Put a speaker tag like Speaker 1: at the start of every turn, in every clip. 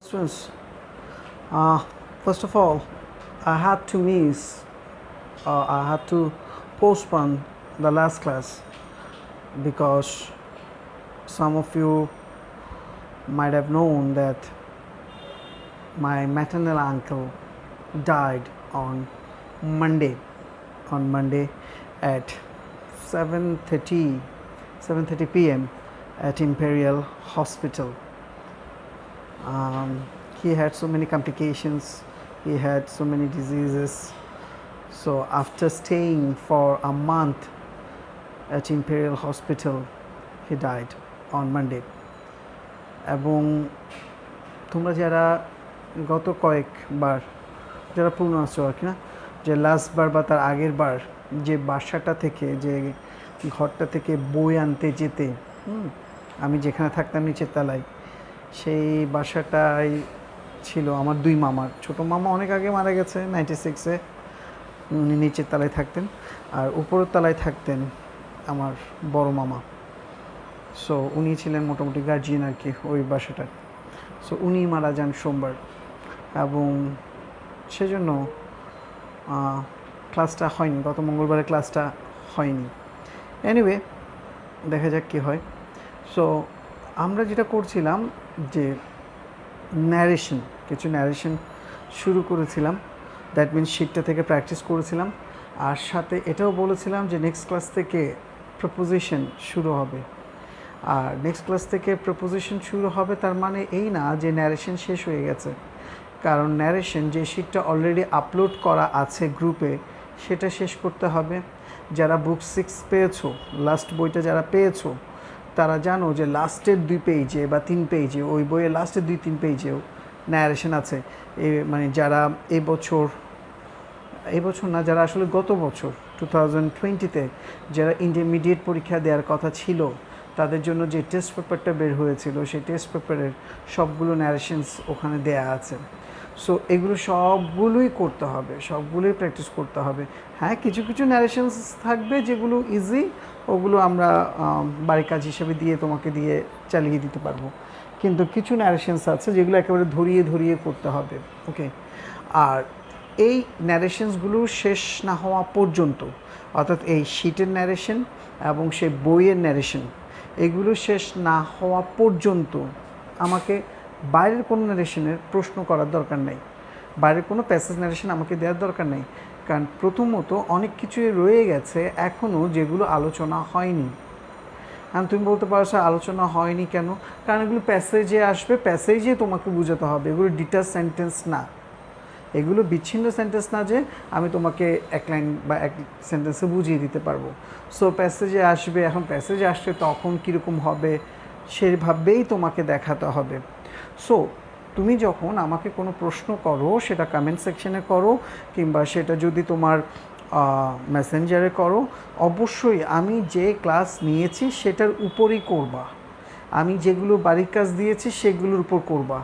Speaker 1: Students, uh, first of all, I had to postpone the last class because some of you might have known that my maternal uncle died on Monday, at 7:30 p.m. at Imperial Hospital. He had so many complications, he had so many diseases. So after staying for a month at Imperial Hospital, he died on Monday. এবং তোমরা যারা গত কয়েকবার যারা পুরনো আছো আর কি না, যে লাস্টবার বা তার আগের বার যে বাসাটা থেকে যে ঘরটা থেকে বই আনতে যেতে, আমি যেখানে থাকতাম নিচের তলায়, সেই বাসাটাই ছিল আমার দুই মামার। ছোটো মামা অনেক আগে মারা গেছে 96-এ, উনি নিচের তলায় থাকতেন, আর উপরের তলায় থাকতেন আমার বড় মামা। সো উনি ছিলেন মোটামুটি গার্জিয়ান আর কি ওই বাসাটার। সো উনি মারা যান সোমবার, এবং সেজন্য ক্লাসটা হয়নি, গত মঙ্গলবারে ক্লাসটা হয়নি। এনিওয়ে, দেখা যাক কী হয়। সো আমরা যেটা করছিলাম যে কিছু ন্যারেশন শুরু করেছিলাম, দ্যাট মিনস শিটটা থেকে প্র্যাকটিস করেছিলাম, আর সাথে এটাও বলেছিলাম যে নেক্সট ক্লাস থেকে প্রপোজিশন শুরু হবে। আর নেক্সট ক্লাস থেকে প্রপোজিশন শুরু হবে তার মানে এই না যে ন্যারেশন শেষ হয়ে গেছে, কারণ ন্যারেশন যে শিটটা অলরেডি আপলোড করা আছে গ্রুপে, সেটা শেষ করতে হবে। যারা বুক 6 পেয়েছো, লাস্ট বইটা যারা পেয়েছো, তারা জানো যে লাস্টের 2 পেজে বা 3 পেজে, ওই বইয়ের লাস্টের 2-3 পেজেও ন্যারেশন আছে। মানে যারা এবছর না, যারা আসলে গত বছর 2020-তে যারা ইন্টারমিডিয়েট পরীক্ষা দেওয়ার কথা ছিল, তাদের জন্য যে টেস্ট পেপারটা বের হয়েছিল, সেই টেস্ট পেপারের সবগুলো ন্যারেশনস ওখানে দেয়া আছে। সো এগুলো সবগুলোই করতে হবে, সবগুলোই প্র্যাকটিস করতে হবে। হ্যাঁ, কিছু কিছু ন্যারেশনস থাকবে যেগুলো ইজি, ওগুলো আমরা বাড়ির কাজ হিসেবে তোমাকে দিয়ে চালিয়ে দিতে পারবো, কিন্তু কিছু ন্যারেশনস আছে যেগুলো একেবারে ধরিয়ে করতে হবে। ওকে, আর এই ন্যারেশনসগুলো শেষ না হওয়া পর্যন্ত, অর্থাৎ এই শিটের ন্যারেশন এবং সেই বইয়ের ন্যারেশন, এগুলো শেষ না হওয়া পর্যন্ত আমাকে বাইরের কোনো ন্যারেশনের প্রশ্ন করার দরকার নেই, বাইরের কোনো প্যাসেজ ন্যারেশন আমাকে দেওয়ার দরকার নেই। কারণ প্রথমত অনেক কিছুই রয়ে গেছে এখনও যেগুলো আলোচনা হয়নি। আর তুমি বলতে পারো স্যার আলোচনা হয়নি কেন? কারণ এগুলো প্যাসেজে আসবে, প্যাসেজে তোমাকে বোঝাতে হবে, এগুলো ডিটাচ সেন্টেন্স না, এগুলো বিচ্ছিন্ন সেন্টেন্স না যে আমি তোমাকে এক লাইন বা এক সেন্টেন্সে বুঝিয়ে দিতে পারবো। সো প্যাসেজে আসবে, এখন প্যাসেজে আসলে তখন কীরকম হবে সেভাবেই তোমাকে দেখাতে হবে। সো তুমি যখন আমাকে কোনো প্রশ্ন করো, সেটা কমেন্ট সেকশনে করো কিংবা সেটা যদি তোমার মেসেঞ্জারে করো, অবশ্যই আমি যে ক্লাস নিয়েছি সেটার উপরই করবা, আমি যেগুলো বাড়ির কাজ দিয়েছি সেগুলোর উপর করবা।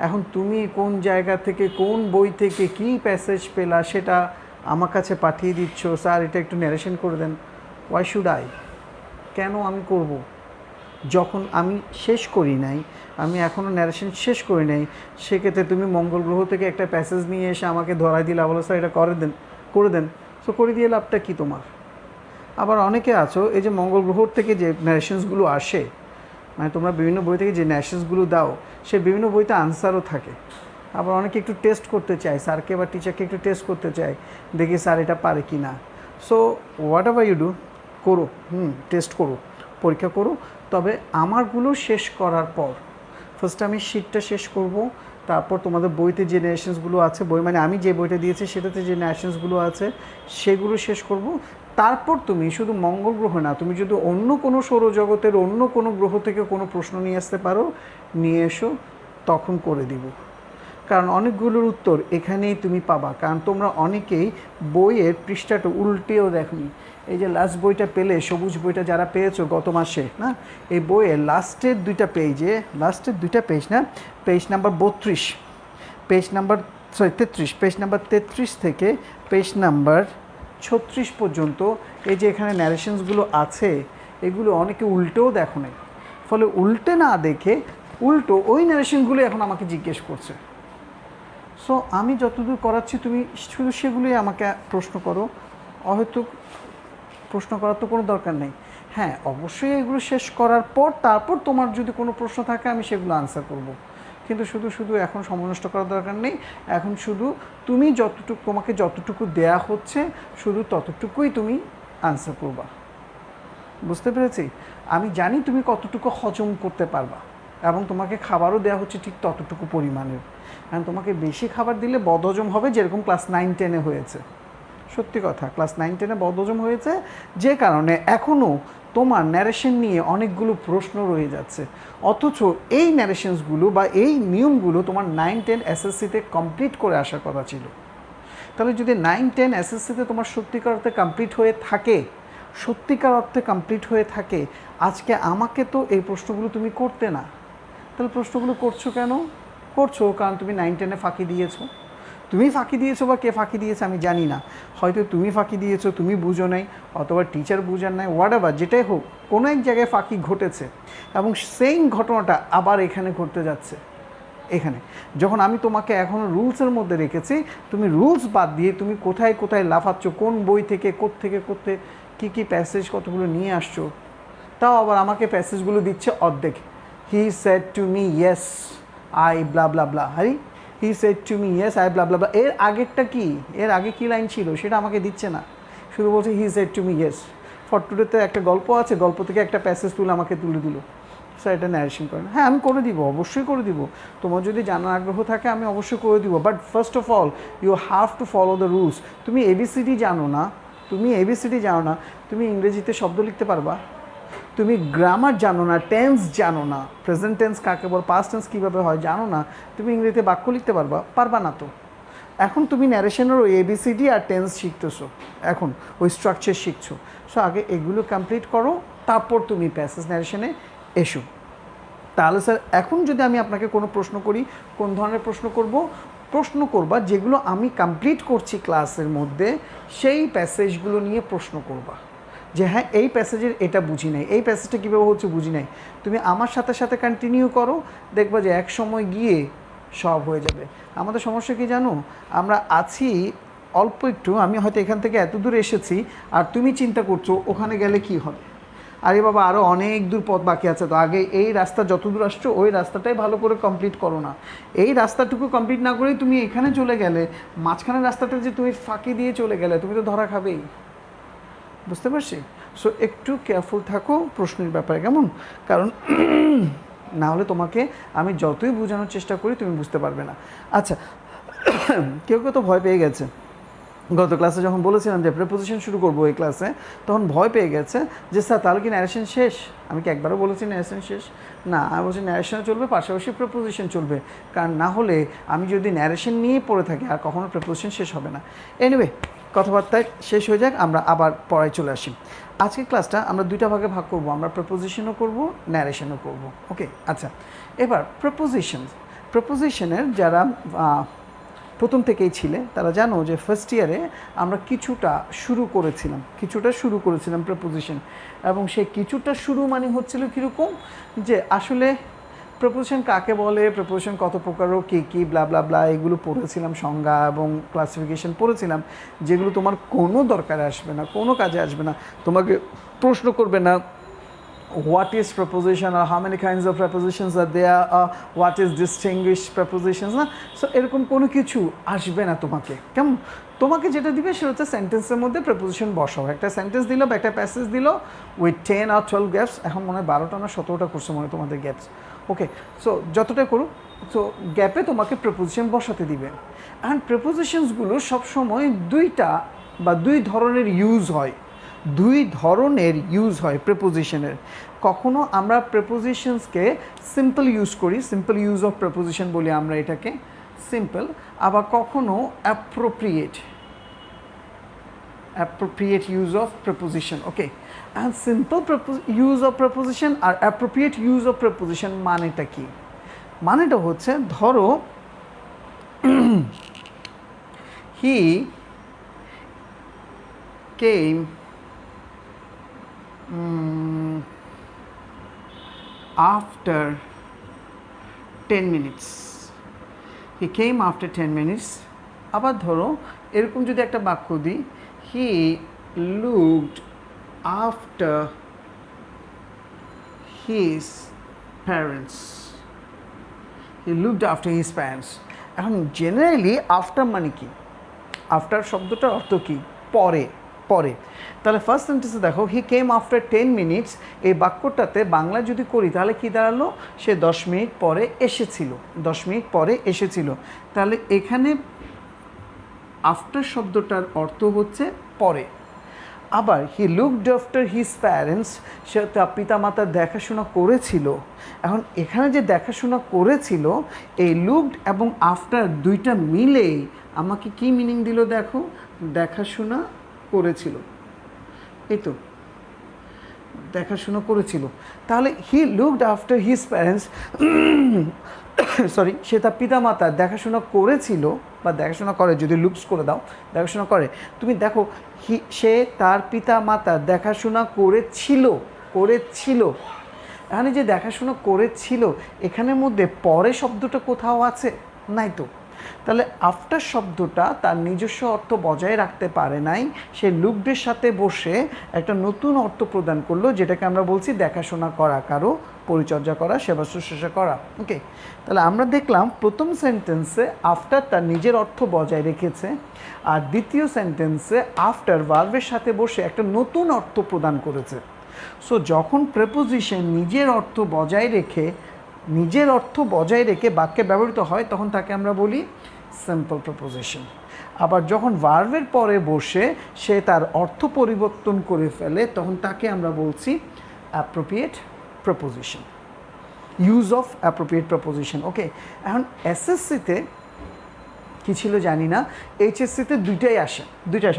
Speaker 1: এখন তুমি কোন জায়গা থেকে, কোন বই থেকে কী প্যাসেজ পেলা সেটা আমার কাছে পাঠিয়ে দিচ্ছ, স্যার এটা একটু ন্যারেশন করে দেন। Why should I? কেন আমি করব? যখন আমি শেষ করি নাই, আমি এখনও ন্যারেশন শেষ করি নাই, সেক্ষেত্রে তুমি মঙ্গল গ্রহ থেকে একটা প্যাসেজ নিয়ে এসে আমাকে ধরাই দিলে, বলো স্যার এটা করে দেন। সো করে দিয়ে লাভটা কী তোমার? আবার অনেকে আছো, এই যে মঙ্গল গ্রহ থেকে যে ন্যারেশনসগুলো আসে, মানে তোমরা বিভিন্ন বই থেকে যে ন্যারেশনসগুলো দাও, সে বিভিন্ন বইতে আনসারও থাকে। আবার অনেকে একটু টেস্ট করতে চায়, স্যারকে বা টিচারকে একটু টেস্ট করতে চায়, দেখি স্যার এটা পারে কি না। So whatever you do, করো, টেস্ট করো, পরীক্ষা করো। তবে আমারগুলো শেষ করার পর ফার্স্ট আমি শিটটা শেষ করব, তারপর তোমাদের বইতে যে ন্যারেশনসগুলো আছে, বই মানে আমি যে বইটা দিয়েছি সেটাতে যে ন্যারেশনসগুলো আছে সেগুলো শেষ করব। তারপর তুমি শুধু মঙ্গল গ্রহ না, তুমি যদি অন্য কোনো সৌরজগতের অন্য কোনো গ্রহ থেকে কোনো প্রশ্ন নিয়ে আসতে পারো, নিয়ে এসো, তখন করে দিব। কারণ অনেকগুলোর উত্তর এখানেই তুমি পাবা, কারণ তোমরা অনেকেই বইয়ের পৃষ্ঠাটা উল্টেও দেখনি। এই যে লাস্ট বইটা পেলে, সবুজ বইটা যারা পেয়েছো গত মাসে না, এই বইয়ের লাস্টের 2টা পেজ না, পেজ নাম্বার 32, পেজ নাম্বার 33 থেকে পেজ নাম্বার 36 পর্যন্ত এই যে এখানে ন্যারেশনসগুলো আছে, এগুলো অনেকে উল্টেও দেখো নাই। ফলে উল্টে না দেখে উল্টো ওই ন্যারেশনগুলো এখন আমাকে জিজ্ঞেস করছে। সো আমি যতদূর করাচ্ছি তুমি শুধু সেগুলোই আমাকে প্রশ্ন করো, হয়তো প্রশ্ন করার তো কোনো দরকার নেই। হ্যাঁ, অবশ্যই এগুলো শেষ করার পর তারপর তোমার যদি কোনো প্রশ্ন থাকে আমি সেগুলো আনসার করব, কিন্তু শুধু শুধু এখন সময় নষ্ট করার দরকার নেই। এখন শুধু তুমি যতটুকু, তোমাকে যতটুকু দেয়া হচ্ছে শুধু ততটুকুই তুমি আনসার করবা। বুঝতে পেরেছি? আমি জানি তুমি কতটুকু হজম করতে পারবা, এবং তোমাকে খাবারও দেওয়া হচ্ছে ঠিক ততটুকু পরিমাণের। কারণ তোমাকে বেশি খাবার দিলে বদহজম হবে, যেরকম ক্লাস 9-10-এ হয়েছে। সত্যি কথা, ক্লাস 9-10-এ বদহজম হয়েছে, যে কারণে এখনও তোমার ন্যারেশন নিয়ে অনেকগুলো প্রশ্ন রয়ে যাচ্ছে। অথচ এই ন্যারেশনসগুলো বা এই নিয়মগুলো তোমার 9-10 এসএসসিতে কমপ্লিট করে আসার কথা ছিল। তাহলে যদি 9-10 এসএসসিতে তোমার সত্যিকার অর্থে কমপ্লিট হয়ে থাকে, সত্যিকার অর্থে কমপ্লিট হয়ে থাকে, আজকে আমাকে তো এই প্রশ্নগুলো তুমি করতে না। তাহলে প্রশ্নগুলো করছো কেন? করছো কারণ তুমি 9-10-এ ফাঁকি দিয়েছো। তুমি ফাঁকি দিয়েছো বা কে ফাঁকি দিয়েছে আমি জানি না, হয়তো তুমি ফাঁকি দিয়েছো, তুমি বুঝো নাই, অথবা টিচার বুঝার নাই, হোয়াটএভার, যেটাই হোক কোনো এক জায়গায় ফাঁকি ঘটেছে, এবং সেম ঘটনাটা আবার এখানে ঘটতে যাচ্ছে। এখানে যখন আমি তোমাকে এখনও রুলসের মধ্যে রেখেছি, তুমি রুলস বাদ দিয়ে তুমি কোথায় কোথায় লাফাচ্ছ, কোন বই থেকে কোত্থেকে কী কী প্যাসেজ কতগুলো নিয়ে আসছো, তাও আবার আমাকে প্যাসেজগুলো দিচ্ছে অর্ধেক। He said to me yes I blah blah blah. Hari, he said to me yes I blah blah blah, এর আগেরটা কি, এর আগে কী লাইন ছিল সেটা আমাকে দিচ্ছে না, শুধু বলছে he said to me yes. For টুডেতে একটা গল্প আছে, গল্প থেকে একটা প্যাসেজ তুলে আমাকে তুলে দিল, স্যার এটা ন্যারেশন করেন। হ্যাঁ, আমি করে দিব, অবশ্যই করে দিব, তোমার যদি জানার আগ্রহ থাকে আমি অবশ্যই করে দিব, but first of all you have to follow the rules. তুমি এবিসিডি জানো না, তুমি এবিসিডি জানো না, তুমি ইংরেজিতে শব্দ লিখতে পারবা? তুমি গ্রামার জানো না, টেন্স জানো না, প্রেজেন্ট টেন্স কাকে বল, পাস্ট টেন্স কীভাবে হয় জানো না, তুমি ইংরেজিতে বাক্য লিখতে পারবা? পারবা না তো। এখন তুমি ন্যারেশনের ওই এবিসিডি আর টেন্স শিখতেছো, এখন ওই স্ট্রাকচার শিখছো। সো আগে এগুলো কমপ্লিট করো, তারপর তুমি প্যাসেজ ন্যারেশনে এসো। তাহলে স্যার এখন যদি আমি আপনাকে কোনো প্রশ্ন করি, কোন ধরনের প্রশ্ন করব? প্রশ্ন করবা যেগুলো আমি কমপ্লিট করছি ক্লাসের মধ্যে, সেই প্যাসেজগুলো নিয়ে প্রশ্ন করবা, যে হ্যাঁ এই প্যাসেজের এটা বুঝি নাই, এই প্যাসেজটা কীভাবে হচ্ছে বুঝি নাই। তুমি আমার সাথে সাথে কন্টিনিউ করো, দেখবা যে এক সময় গিয়ে সব হয়ে যাবে। আমাদের সমস্যা কি জানো, আমরা আছি অল্প একটু, আমি হয়তো এখান থেকে এত দূর এসেছি, আর তুমি চিন্তা করছো ওখানে গেলে কি হবে। আরে বাবা, আরও অনেক দূর পথ বাকি আছে, তো আগে এই রাস্তা যত দূর আসছো ওই রাস্তাটাই ভালো করে কমপ্লিট করো না। এই রাস্তাটুকু কমপ্লিট না করেই তুমি এখানে চলে গেলে, মাঝখানের রাস্তাটা যে তুমি ফাঁকি দিয়ে চলে গেলে, তুমি তো ধরা খাবেই। বুঝতে পারছি? সো একটু কেয়ারফুল থাকো প্রশ্নের ব্যাপারে, কেমন? কারণ না হলে তোমাকে আমি যতই বোঝানোর চেষ্টা করি তুমি বুঝতে পারবে না। আচ্ছা, কেউ কেউ তো ভয় পেয়ে গেছে। গত ক্লাসে যখন বলেছিলাম যে প্রিপোজিশন শুরু করবো এই ক্লাসে, তখন ভয় পেয়ে গেছে যে স্যার তাহলে কি ন্যারেশন শেষ? আমি কি একবারও বলেছি ন্যারেশন শেষ? না, আমি বলছি ন্যারেশনও চলবে, পাশাপাশি প্রিপোজিশন চলবে, কারণ না হলে আমি যদি ন্যারেশন নিয়ে পড়ে থাকি আর কখনো প্রিপোজিশন শেষ হবে না। এনিওয়ে, কথাবার্তায় শেষ হয়ে যাক, আমরা আবার পড়ায় চলে আসি। আজকের ক্লাসটা আমরা দুইটা ভাগে ভাগ করব, আমরা প্রিপোজিশনও করব, ন্যারেশনও করব। ওকে, আচ্ছা, এবার প্রিপোজিশনের যারা প্রথম থেকেই ছিলে তারা জানো যে ফার্স্ট ইয়ারে আমরা কিছুটা শুরু করেছিলাম প্রিপোজিশন, এবং সেই কিছুটা শুরু মানে হচ্ছিল কীরকম, যে আসলে প্রিপোজিশন কাকে বলে, প্রিপোজিশন কত প্রকারও, কী ব্লা ব্লা ব্লা, এগুলো পড়েছিলাম, সংজ্ঞা এবং ক্লাসিফিকেশন পড়েছিলাম, যেগুলো তোমার কোনো দরকারে আসবে না, কোনো কাজে আসবে না, তোমাকে প্রশ্ন করবে না what is preposition or how many kinds of prepositions are there, what is distinguished prepositions, না। সো এরকম কোনো কিছু আসবে না তোমাকে, কেমন? তোমাকে যেটা দিবে সেটা হচ্ছে সেন্টেন্সের মধ্যে প্রেপোজিশন বসাও, একটা সেন্টেন্স দিল বা একটা প্যাসেজ দিল উইথ 10 or 12 গ্যাপস, এখন মনে হয় 12টা না 17টা করছে মনে হয় তোমাদের গ্যাপস। ওকে, সো যতটা করুক, সো গ্যাপে তোমাকে প্রেপোজিশন বসাতে দিবে। অ্যান্ড প্রেপোজিশনসগুলো সবসময় দুই ধরনের ইউজ হয় প্রেপোজিশনের। কখনো আমরা প্রেপোজিশনসকে সিম্পল ইউজ করি, সিম্পল ইউজ অফ প্রেপোজিশন বলি আমরা এটাকে, সিম্পল। আবার কখনো appropriate use of preposition. Okay, and simple use of preposition আর অ্যাপ্রোপ্রিয়েট ইউজ অফ প্রেপোজিশন মানেটা কি? মানেটা হচ্ছে, ধরো হি কেম after 10 minutes. He came after 10 minutes. আবার ধরো এরকম যদি একটা বাক্য দিই, he looked after his parents. He looked after his parents. এখন জেনারেলি আফটার মানে কি, আফটার শব্দটার অর্থ কি, পরে, পরে। তাহলে ফার্স্ট সেন্টেন্সে দেখো হি কেম আফটার 10 মিনিটস, এই বাক্যটাতে বাংলা যদি করি তাহলে কি দাঁড়ালো, সে 10 মিনিট পরে এসেছিল, 10 মিনিট পরে এসেছিল। তাহলে এখানে আফটার শব্দটার অর্থ হচ্ছে পরে। আবার he looked after his parents, সে তার পিতামাতার দেখাশোনা করেছিল। এখন এখানে যে দেখাশোনা করেছিল, এই লুকড এবং আফটার দুইটা মিলেই আমাকে কি মিনিং দিল দেখো, দেখাশোনা করেছিল, এই তো দেখাশোনা করেছিল। তাহলে he looked after his parents, sorry, সে তার পিতামাতার দেখাশোনা করেছিল বা দেখাশোনা করে, যদি লুকস করে দাও দেখাশোনা করে, তুমি দেখো সে তার পিতামাতার দেখাশোনা করেছিল, করেছিল। এখানে যে দেখাশোনা করেছিল এখানের মধ্যে পরে শব্দটা কোথাও আছে, নাই তো। তাহলে আফটার শব্দটা তার নিজস্ব অর্থ বজায় রাখতে পারে নাই, সে লুকডের সাথে বসে একটা নতুন অর্থ প্রদান করলো, যেটাকে আমরা বলছি দেখাশোনা করা, কারো পরিচর্যা করা, সেবা শুশ্রূষা করা। ওকে, তাহলে আমরা দেখলাম প্রথম সেন্টেন্সে আফটার তার নিজের অর্থ বজায় রেখেছে, আর দ্বিতীয় সেন্টেন্সে আফটার ভার্বের সাথে বসে একটা নতুন অর্থ প্রদান করেছে। সো যখন প্রেপোজিশন নিজের অর্থ বজায় রেখে বাক্যে ব্যবহৃত হয় তখন তাকে আমরা বলি সিম্পল প্রেপোজিশন। আবার যখন ভার্বের পরে বসে সে তার অর্থ পরিবর্তন করে ফেলে তখন তাকে আমরা বলছি appropriate preposition, use of appropriate preposition. Okay, এখন এসএসসিতে কী ছিল জানি না, এইচএসসিতে দুইটাই আসে,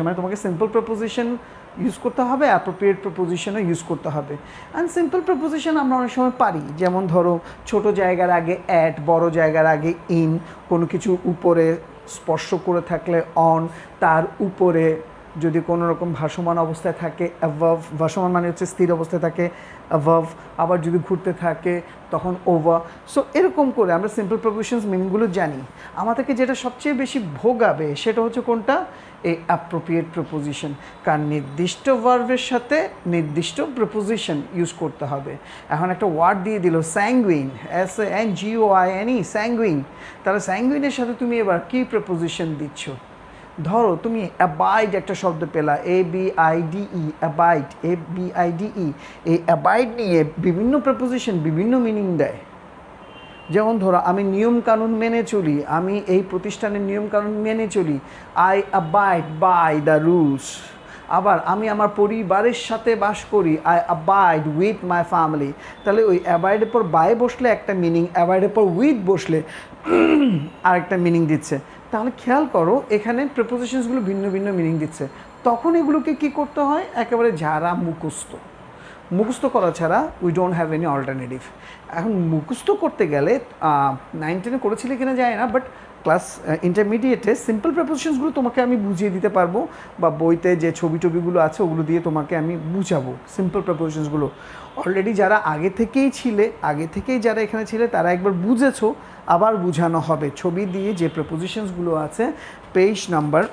Speaker 1: মানে তোমাকে সিম্পল প্রেপোজিশন ইউজ করতে হবে, অ্যাপ্রোপ্রিয়েট প্রেপোজিশনও ইউজ করতে হবে। অ্যান্ড সিম্পল প্রেপোজিশন আমরা অনেক সময় পারি, যেমন ধরো ছোট জায়গার আগে অ্যাট, বড় জায়গার আগে ইন, কোনো কিছু উপরে স্পর্শ করে থাকলে অন, তার উপরে যদি কোনো রকম ভাসমান অবস্থায় থাকে অ্যাভাভ, ভাসমান মানে হচ্ছে স্থির অবস্থায় থাকে অ্যাভাভ, আবার যদি ঘুরতে থাকে তখন ওভার। সো এরকম করে আমরা সিম্পল প্রেপোজিশনস মিনিংগুলো জানি। আমাদেরকে যেটা সবচেয়ে বেশি ভোগাবে সেটা হচ্ছে কোনটা, এই অ্যাপ্রোপ্রিয়েট প্রেপোজিশন, কারণ নির্দিষ্ট ভার্বের সাথে নির্দিষ্ট প্রেপোজিশন ইউজ করতে হবে। এখন একটা ওয়ার্ড দিয়ে দিল স্যাঙ্গুইন, SANGUINE, স্যাঙ্গুইন, তাহলে স্যাঙ্গুইনের সাথে তুমি এবার কী প্রেপোজিশন দিচ্ছ? ধরো তুমি অ্যাবাইড একটা শব্দ পেলা, ABIDE, অ্যাবাইড, ABIDE, এই অ্যাবাইড নিয়ে বিভিন্ন প্রেপোজিশন বিভিন্ন মিনিং দেয়। যেমন ধরো আমি নিয়মকানুন মেনে চলি, আমি এই প্রতিষ্ঠানের নিয়মকানুন মেনে চলি, I abide by the rules. আবার আমি আমার পরিবারের সাথে বাস করি, I abide with my family. তাহলে ওই অ্যাবাইডের পর বাই বসলে একটা মিনিং, অ্যাবাইডের পর উইথ বসলে আরেকটা মিনিং দিচ্ছে। তাহলে খেয়াল করো এখানে প্রেপোজিশনসগুলো ভিন্ন ভিন্ন মিনিং দিচ্ছে। তখন এগুলোকে কি করতে হয়, একেবারে ঝাড়া মুখস্থ করা ছাড়া we don't have any alternative. এখন মুখস্থ করতে গেলে 9-10 করেছিলে কিনা যায় না, বাট ক্লাস ইন্টারমিডিয়েটে সিম্পল প্রেপোজিশনসগুলো তোমাকে আমি বুঝিয়ে দিতে পারবো, বা বইতে যে ছবিগুলো আছে ওগুলো দিয়ে তোমাকে আমি বুঝাবো সিম্পল প্রেপোজিশনসগুলো। অলরেডি যারা আগে থেকেই যারা এখানে ছিলে তারা একবার বুঝেছো, আবার বুঝানো হবে ছবি দিয়ে যে প্রেপোজিশনসগুলো আছে। পেজ নাম্বার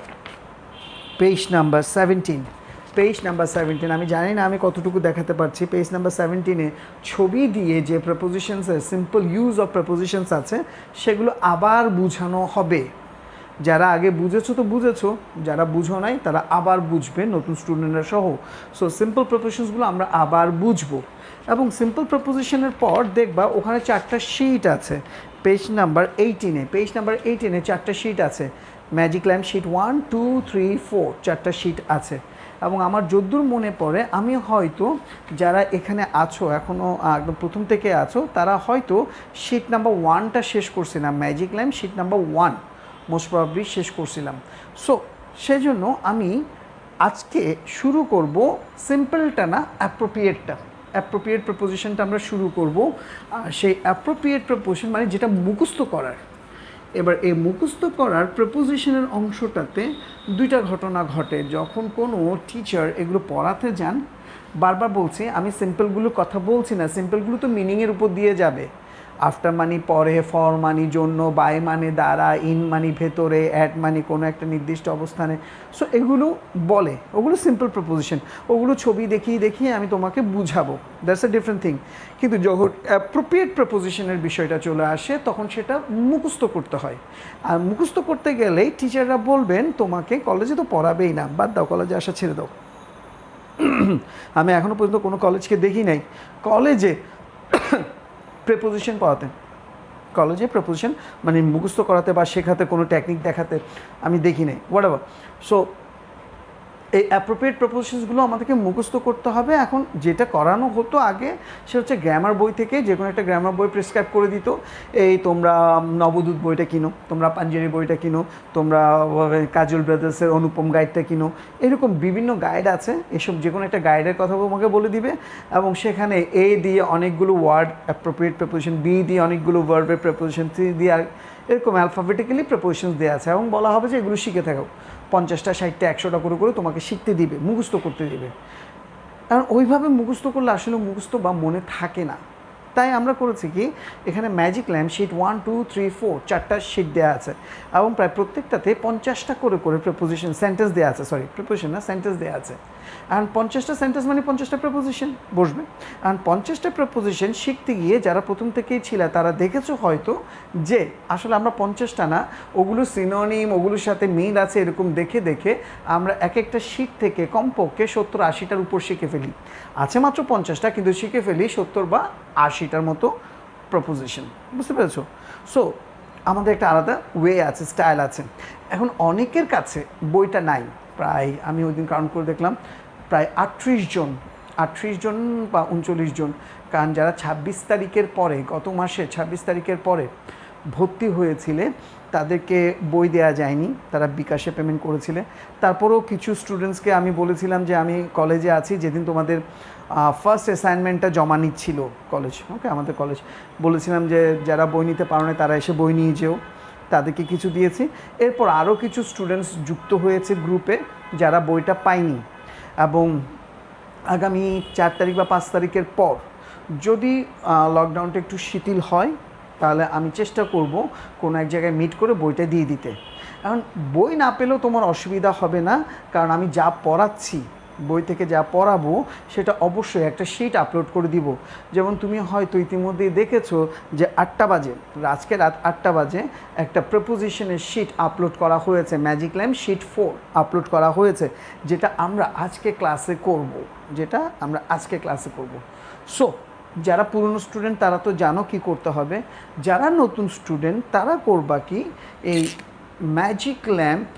Speaker 1: 17, আমি জানি না আমি কতটুকু দেখাতে পারছি। পেজ নাম্বার 17-এ ছবি দিয়ে যে প্রেপোজিশনসের সিম্পল ইউজ অফ প্রেপোজিশনস আছে সেগুলো আবার বুঝানো হবে। যারা আগে বুঝেছো তো বুঝেছো, যারা বুঝো নাই তারা আবার বুঝবে, নতুন স্টুডেন্টরা সহ। সো সিম্পল প্রেপোজিশনসগুলো আমরা আবার বুঝবো। এবং সিম্পল প্রেপোজিশনের পর দেখবা ওখানে 4টা শিট আছে। পেজ নাম্বার 18-এ 4টা শিট আছে। ম্যাজিক ল্যাম্প শিট 1, 2, 3, 4, 4টা শিট আছে। এবং আমার যদ্দূর মনে পড়ে আমি হয়তো যারা এখানে আছো এখনও একদম প্রথম থেকে আছো তারা হয়তো শিট নাম্বার 1টা শেষ করছিলাম, magic lamp sheet number 1 most probably শেষ করছিলাম। সো সেজন্য আমি আজকে শুরু করব সিম্পলটা না, অ্যাপ্রোপ্রিয়েট প্রেপোজিশনটা আমরা শুরু করব। আর সেই অ্যাপ্রোপ্রিয়েট প্রেপোজিশন মানে যেটা মুখস্থ করার। এবার এই মুখস্থ করার প্রেপোজিশনের অংশটাতে 2টা ঘটনা ঘটে। যখন কোনো টিচার এগুলো পড়াতে যান, বারবার বলছি আমি সিম্পলগুলো কথা বলছি না, সিম্পলগুলো তো মিনিংয়ের উপর দিয়ে যাবে। আফটার মানি পরে, ফর মানি জন্য, বাই মানে দ্বারা, ইন মানি ভেতরে, অ্যাট মানি কোনো একটা নির্দিষ্ট অবস্থানে। সো এগুলো বলে, ওগুলো সিম্পল প্রপোজিশন, ওগুলো ছবি দেখিয়ে দেখিয়ে আমি তোমাকে বুঝাবো, দ্যাটস আ ডিফারেন্ট থিং। কিন্তু যখন অ্যাপ্রোপ্রিয়েট প্রপোজিশনের বিষয়টা চলে আসে তখন সেটা মুখস্থ করতে হয়। আর মুখস্থ করতে গেলেই টিচাররা বলবেন তোমাকে কলেজে তো পড়াবেই না, বাদ দাও, কলেজে আসা ছেড়ে দাও। আমি এখনও পর্যন্ত কোনো কলেজকে দেখি নাই কলেজে প্রেপোজিশন পড়াতে, কলেজে প্রেপোজিশন মানে মুখস্থ করাতে বা শেখাতে, কোনো টেকনিক দেখাতে আমি দেখি নাই, হোয়াট এভার। সো এই অ্যাপ্রোপ্রিয়েট প্রপোজিশনসগুলো আমাদেরকে মুখস্থ করতে হবে। এখন যেটা করানো হতো আগে সেটা হচ্ছে গ্রামার বই থেকে যে কোনো একটা গ্রামার বই প্রেসক্রাইব করে দিত, এই তোমরা নবদূত বইটা কিনো, তোমরা পাঞ্জেরি বইটা কিনো, তোমরা কাজল ব্রাদার্সের অনুপম গাইডটা কিনো, এরকম বিভিন্ন গাইড আছে, এসব যে কোনো একটা গাইডের কথা তোমাকে বলে দিবে এবং সেখানে এ দিয়ে অনেকগুলো ওয়ার্ড অ্যাপ্রোপ্রিয়েট প্রেপোজিশন, বি দিয়ে অনেকগুলো ওয়ার্ডের প্রেপোজিশন, সি দিয়ে এরকম অ্যালফাবেটিক্যালি প্রেপোজিশনস দেওয়া আছে এবং বলা হবে যে এগুলো শিখে থাকো, 50টা 60টা 100টা করে তোমাকে শিখতে দিবে, মুখস্থ করতে দিবে। কারণ ওইভাবে মুখস্থ করলে আসলে মুখস্থ বা মনে থাকে না। তাই আমরা করেছি কি, এখানে ম্যাজিক ল্যাম্প শিট 1 2 3 4 4টা শিট দেওয়া আছে এবং প্রায় প্রত্যেকটাতে 50টা করে প্রেপোজিশন সেন্টেন্স দেওয়া আছে, সরি প্রেপোজিশন না সেন্টেন্স দেওয়া আছে। আর 50টা সেন্টেন্স মানে 50টা প্রেপোজিশন বসবে। আর 50টা প্রেপোজিশন শিখতে গিয়ে যারা প্রথম থেকেই ছিল তারা দেখেছো হয়তো যে আসলে আমরা 50টা না, ওগুলো সিনোনিম, ওগুলোর সাথে মিল আছে এরকম দেখে দেখে আমরা এক একটা শিট থেকে কমপক্ষে 70-80টার উপর শিখে ফেলি। আছে মাত্র 50টা কিন্তু শিখে ফেলি 70 বা 80টার মতো প্রপোজিশন, বুঝতে পেরেছো? সো আমাদের একটা আলাদা ওয়ে আছে, স্টাইল আছে। এখন অনেকের কাছে বইটা নাই, প্রায় আমি ওই দিন কাউন্ট করে দেখলাম প্রায় 38 জন বা 39 জন। কারণ যারা 26 তারিখের পরে, গত মাসে 26 তারিখের পরে ভর্তি হয়েছিলে তাদেরকে বই দেওয়া যায়নি, তারা বিকাশে পেমেন্ট করেছিলে। তারপরেও কিছু স্টুডেন্টসকে আমি বলেছিলাম যে আমি কলেজে আছি, যেদিন তোমাদের ফার্স্ট অ্যাসাইনমেন্টটা জমা নিচ্ছিল কলেজ, ওকে আমাদের কলেজ, বলেছিলাম যে যারা বই নিতে পারো না তারা এসে বই নিয়ে যেও, তাদেরকে কিছু দিয়েছি। এরপর আরও কিছু স্টুডেন্টস যুক্ত হয়েছে গ্রুপে যারা বইটা পায়নি এবং আগামী 4 তারিখ বা 5 তারিখের পর যদি লকডাউনটা একটু শিথিল হয় তাহলে আমি চেষ্টা করব কোনো এক জায়গায় মিট করে বইটা দিয়ে দিতে। এখন বই না পেলেও তোমার অসুবিধা হবে না, কারণ আমি যা পড়াচ্ছি, বই থেকে যা পড়াবো সেটা অবশ্যই একটা শিট আপলোড করে দিব। যেমন তুমি হয়তো ইতিমধ্যেই দেখেছো যে 8টা বাজে, আজকে রাত 8টা বাজে একটা প্রেপোজিশনের শিট আপলোড করা হয়েছে, ম্যাজিক ল্যাম্প শিট 4 আপলোড করা হয়েছে, যেটা আমরা আজকে ক্লাসে করব। সো যারা পুরনো স্টুডেন্ট তারা তো জানো কি করতে হবে, যারা নতুন স্টুডেন্ট তারা করবা কি, এই ম্যাজিক ল্যাম্প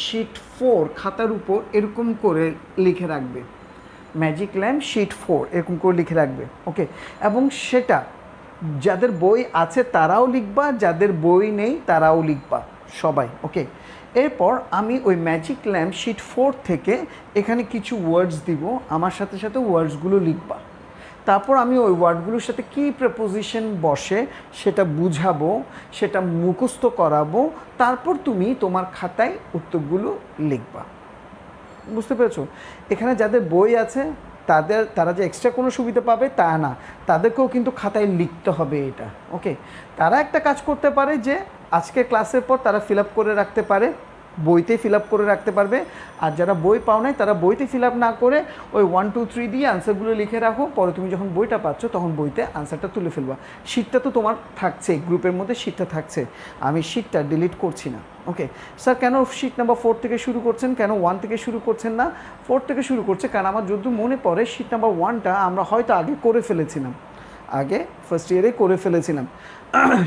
Speaker 1: শিট 4 খাতার উপর এরকম করে লিখে রাখবে, ম্যাজিক ল্যাম্প শিট 4 এরকম করে লিখে রাখবে, ওকে। এবং সেটা যাদের বই আছে তারাও লিখবা, যাদের বই নেই তারাও লিখবা, সবাই, ওকে। এরপর আমি ওই ম্যাজিক ল্যাম্প শিট 4 থেকে এখানে কিছু ওয়ার্ডস দিব, আমার সাথে সাথে ওয়ার্ডসগুলো লিখবা। তারপর আমি ওই ওয়ার্ডগুলোর সাথে কী প্রেপোজিশন বসে সেটা বুঝাবো, সেটা মুখস্থ করাবো, তারপর তুমি তোমার খাতায় উত্তরগুলো লিখবা, বুঝতে পেরেছো? এখানে যাদের বই আছে তারা যে এক্সট্রা কোনো সুবিধা পাবে তা না, তাদেরকেও কিন্তু খাতায় লিখতে হবে এটা, ওকে। তারা একটা কাজ করতে পারে যে আজকে ক্লাসের পর তারা ফিল আপ করে রাখতে পারে, বইতে ফিল আপ করে রাখতে পারবে। আর যারা বই পাও নাই তারা বইতে ফিল আপ না করে ওই 1 2 3 দিয়ে আনসারগুলো লিখে রাখো, পরে তুমি যখন বইটা পাচ্ছ তখন বইতে আনসারটা তুলে ফেলবা। শিটটা তো তোমার থাকছে, গ্রুপের মধ্যে শিটটা থাকছে, আমি শিটটা ডিলিট করছি না, ওকে। স্যার কেন শিট নাম্বার 4 থেকে শুরু করছেন, কেন 1 থেকে শুরু করছেন না? 4 থেকে শুরু করছে কারণ আমার যদি মনে পড়ে শিট নাম্বার 1টা আমরা হয়তো আগে করে ফেলেছিলাম, আগে ফার্স্ট ইয়ারে করে ফেলেছিলাম,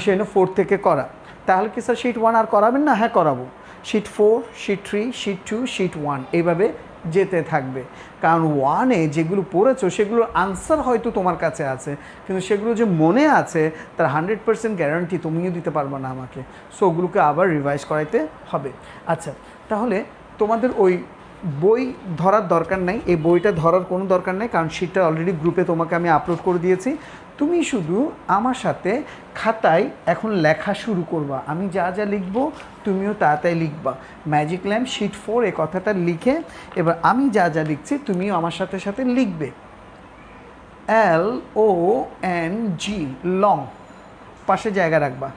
Speaker 1: সেই জন্য 4 থেকে করা। তাহলে কি স্যার শিট 1 আর করাবেন না? হ্যাঁ করাবো, শিট 4 শিট 3 শিট 2 শিট 1 এইভাবে যেতে থাকবে। কারণ 1-এ যেগুলো পড়েছো সেগুলোর আনসার হয়তো তোমার কাছে আছে, কিন্তু সেগুলো যে মনে আছে তার 100% গ্যারান্টি তুমিও দিতে পারবে না আমাকে। সো ওগুলোকে আবার রিভাইজ করাইতে হবে। আচ্ছা, তাহলে তোমাদের ওই বই ধরার দরকার নাই, এই বইটা ধরার কোনো দরকার নেই, কারণ শিটটা অলরেডি গ্রুপে তোমাকে আমি আপলোড করে দিয়েছি। তুমি শুধু আমার সাথে খাতায় এখন লেখা শুরু করবা, আমি যা যা লিখবো তুমিও তাড়াতাড়ি লিখবা। ম্যাজিক ল্যাম্প শিট 4 এই কথাটা লিখে এবার আমি যা যা লিখছি তুমিও আমার সাথে সাথে লিখবে, LONG, লং, পাশে জায়গা রাখবা,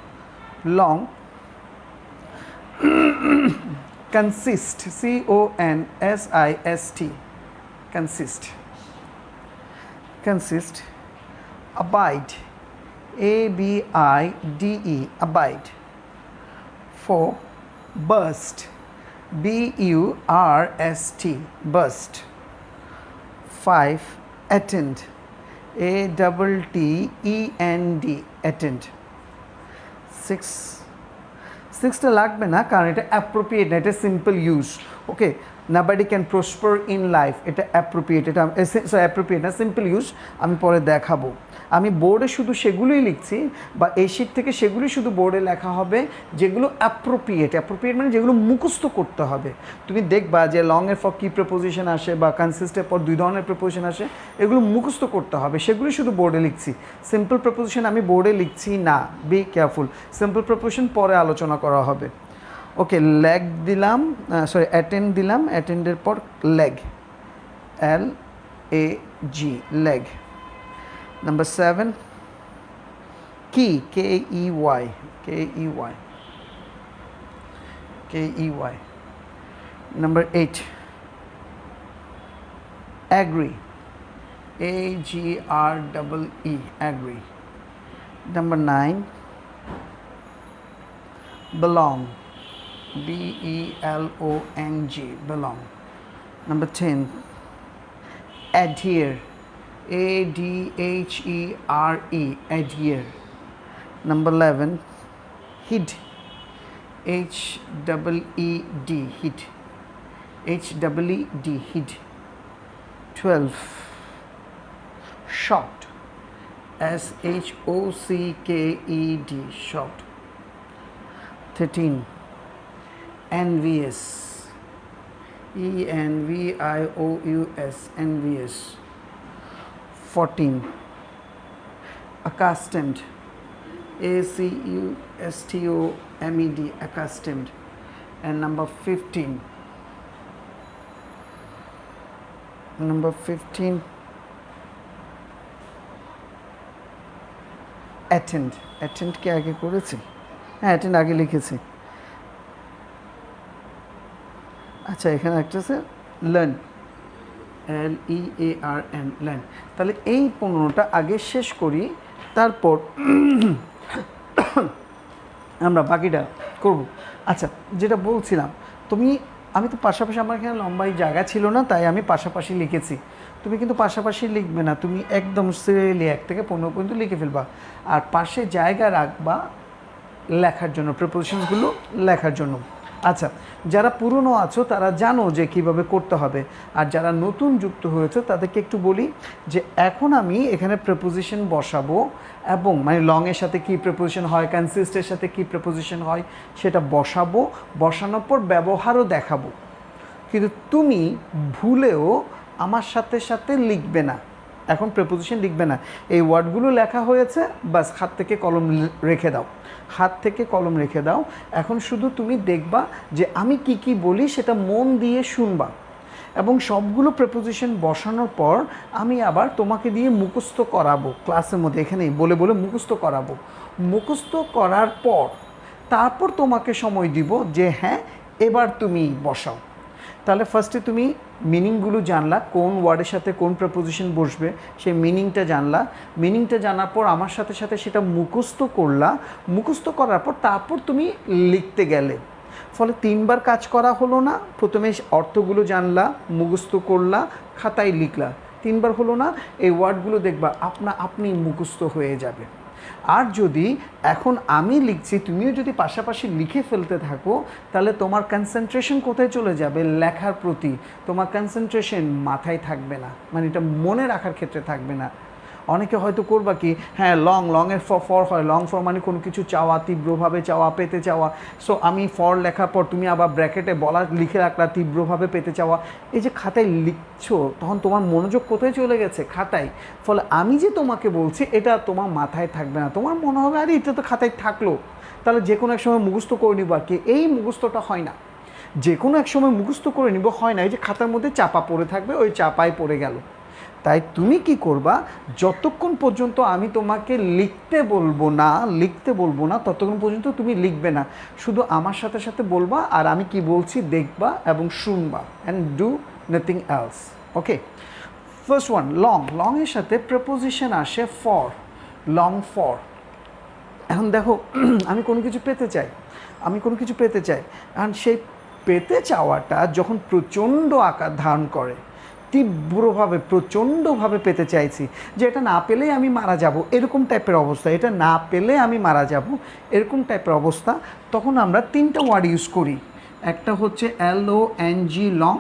Speaker 1: long. consist, CONSIST, consist, consist, abide, ABIDE, abide, 4 burst, BURST, burst, 5 attend, ATTEND, attend, 6 সিক্সটা লাগবে না কারণ এটা অ্যাপ্রোপ্রিয়েট না, এটা simple use. Okay, nobody can prosper in life, এটা অ্যাপ্রোপ্রিয়েট, এটা অ্যাপ্রোপ্রিয়েট না, সিম্পল ইউজ। আমি পরে দেখাবো। আমি বোর্ডে শুধু সেগুলোই লিখছি, বা এই শিট থেকে সেগুলোই শুধু বোর্ডে লেখা হবে যেগুলো অ্যাপ্রোপ্রিয়েট। অ্যাপ্রোপ্রিয়েট মানে যেগুলো মুখস্থ করতে হবে। তুমি দেখবা যে লংয়ের পর কী প্রিপোজিশন আসে বা কনসিস্টের পর 2 ধরনের প্রিপোজিশন আসে, এগুলো মুখস্থ করতে হবে, সেগুলি শুধু বোর্ডে লিখছি। সিম্পল প্রিপোজিশন আমি বোর্ডে লিখছি না, বি কেয়ারফুল। সিম্পল প্রিপোজিশন পরে আলোচনা করা হবে। ওকে, লেগ দিলাম, সরি অ্যাটেন্ড দিলাম, অ্যাটেন্ডের পর leg, LAG, leg. Number 7 key, KEY, KEY, KEY. Number 8 agree, AGREE, agree. Number 9 belong, BELONG, belong. Number 10 adhere, ADHERE, adhere. Number 11 heed, HEED, heed, HEED, heed. 12 shocked, SHOCKED, shocked. 13 envious, ENVIOUS, envious. 14 accustomed, ACUSTOMED, accustomed. And number 15 attend, attend কে আগে করেছি? হ্যাঁ, attend আগে লিখেছি। আচ্ছা, এখানে একটা আছে learn, LEARN, learn. তাহলে এই 15টা আগে শেষ করি, তারপর আমরা বাকিটা করব। আচ্ছা, যেটা বলছিলাম, আমি তো পাশাপাশি, আমার এখানে লম্বাই জায়গা ছিল না, তাই আমি পাশাপাশি লিখেছি। তুমি কিন্তু পাশাপাশি লিখবে না, তুমি একদম সিরিয়ালি 1 থেকে 15 পর্যন্ত লিখে ফেলবা, আর পাশে জায়গা রাখবা লেখার জন্য, প্রিপোজিশনসগুলো লেখার জন্য। আচ্ছা, যারা পুরনো আছো তারা জানো যে কিভাবে করতে হবে, আর যারা নতুন যুক্ত হয়েছে তাদেরকে একটু বলি যে এখন আমি এখানে প্রিপোজিশন বসাবো, এবং মানে লংয়ের সাথে কী প্রিপোজিশন হয়, কনসিস্টের সাথে কী প্রিপোজিশন হয় সেটা বসাবো, বসানোর পর ব্যবহারও দেখাবো। কিন্তু তুমি ভুলেও আমার সাথে সাথে লিখবে না, এখন প্রিপোজিশন লিখবে না। এই ওয়ার্ডগুলো লেখা হয়েছে, বাস হাত থেকে কলম রেখে দাও, হাত থেকে কলম রেখে দাও। এখন শুধু তুমি দেখবা যে আমি কি কি বলি, সেটা মন দিয়ে শুনবা, এবং সবগুলো প্রিপোজিশন বসানোর পর আমি আবার তোমাকে দিয়ে মুখস্থ করাবো ক্লাসের মধ্যে, এখানেই বলে বলে মুখস্থ করাবো। মুখস্থ করার পর তারপর তোমাকে সময় দিব যে হ্যাঁ এবার তুমি বসাও। তাহলে ফার্স্টে তুমি মিনিংগুলো জানলা, কোন ওয়ার্ডের সাথে কোন প্রিপোজিশন বসবে সেই মিনিংটা জানলা। মিনিংটা জানার পর আমার সাথে সাথে সেটা মুখস্থ করলা, মুখস্থ করার পর তারপর তুমি লিখতে গেলে, ফলে 3বার কাজ করা হলো না। প্রথমে অর্থগুলো জানলা, মুখস্থ করলা, খাতায় লিখলা, 3বার হলো না। এই ওয়ার্ডগুলো দেখবা আপনি মুখস্থ হয়ে যাবে। আর যদি এখন আমি লিখছি তুমিও যদি পাশাপাশি লিখে ফেলতে থাকো, তাহলে তোমার কনসেন্ট্রেশন কোথায় চলে যাবে? লেখার প্রতি। তোমার কনসেন্ট্রেশন মাথায় থাকবে না, মানে এটা মনে রাখার ক্ষেত্রে থাকবে না। অনেকে হয়তো করবা কি, হ্যাঁ লংয়ের ফর হয়, লং ফর মানে কোনো কিছু চাওয়া, তীব্রভাবে চাওয়া, পেতে চাওয়া। সো আমি ফর লেখার পর তুমি আবার ব্র্যাকেটে বলা লিখে রাখলা তীব্রভাবে পেতে চাওয়া। এই যে খাতায় লিখছো, তখন তোমার মনোযোগ কোথায় চলে গেছে? খাতায়। ফলে আমি যে তোমাকে বলছি এটা তোমার মাথায় থাকবে না, তোমার মনে হবে আরে এটা তো খাতায় থাকলো, তাহলে যে কোনো এক সময় মুখস্থ করে নিব। আর কি এই মুখস্থটা হয় না, যে কোনো এক সময় মুখস্থ করে নিব হয় না, এই যে খাতার মধ্যে চাপা পড়ে থাকবে, ওই চাপায় পড়ে গেল। তাই তুমি কি করবা, যতক্ষণ পর্যন্ত আমি তোমাকে লিখতে বলবো না ততক্ষণ পর্যন্ত তুমি লিখবে না, শুধু আমার সাথে সাথে বলবা আর আমি কি বলছি দেখবা এবং শুনবা, and do nothing else. Okay, first one long এর সাথে প্রেপোজিশন আসে ফর, লং ফর। এখন দেখো আমি কোনো কিছু পেতে চাই, এখন সেই পেতে চাওয়াটা যখন প্রচণ্ড আকার ধারণ করে, তীব্রভাবে প্রচণ্ডভাবে পেতে চাইছি, যে এটা না পেলেই আমি মারা যাব এরকম টাইপের অবস্থা, এটা না পেলে আমি মারা যাব এরকম টাইপের অবস্থা, তখন আমরা তিনটা ওয়ার্ড ইউজ করি। একটা হচ্ছে LONG লং,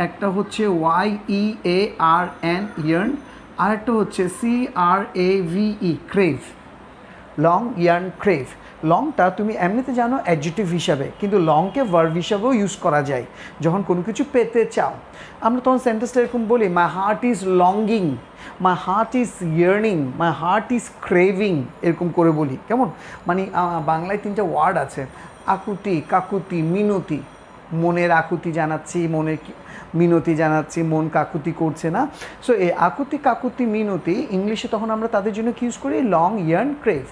Speaker 1: একটা হচ্ছে YEARN ইয়ার্ন, আর একটা হচ্ছে CRAVE crave. Long, yearn, crave. লংটা তুমি এমনিতে জানো অ্যাডজেক্টিভ হিসাবে, কিন্তু লংকে ভার্ব হিসাবেও ইউজ করা যায় যখন কোনো কিছু পেতে চাও। আমরা তখন সেন্টেন্সটা এরকম বলি, মাই heart is longing, my heart is earning, my heart is craving, এরকম করে বলি। কেমন মানে বাংলায় তিনটা ওয়ার্ড আছে, আকুতি, কাকুতি, মিনতি। মনের আকুতি জানাচ্ছি, মনের মিনতি জানাচ্ছি, মন কাকুতি করছে না। সো এই আকুতি, কাকুতি, মিনতি ইংলিশে তখন আমরা তাদের জন্য কি ইউজ করি, লং, ইয়ার্ন, ক্রেভ।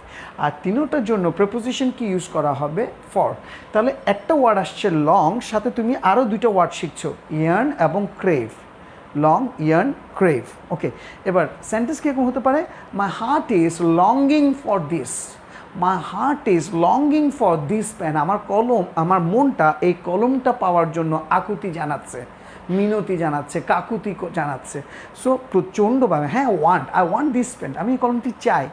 Speaker 1: আর তিনোটার জন্য প্রেপোজিশন কি ইউজ করা হবে, ফর। তাহলে একটা ওয়ার্ড আসছে লং, সাথে তুমি আরও দুইটা ওয়ার্ড শিখছো, ইয়ার্ন এবং crave. Long, yearn, crave. Okay, এবার সেন্টেন্স কীরকম হতে পারে, my heart is longing for this, my heart is longing for this pain. আমার মনটা এই কলমটা পাওয়ার জন্য আকুতি জানাচ্ছে, মিনতি জানাচ্ছে, কাকুতি জানাচ্ছে। সো প্রচণ্ডভাবে, হ্যাঁ আই ওয়ান্ট দিস পেন, আমি এই কলমটি চাই,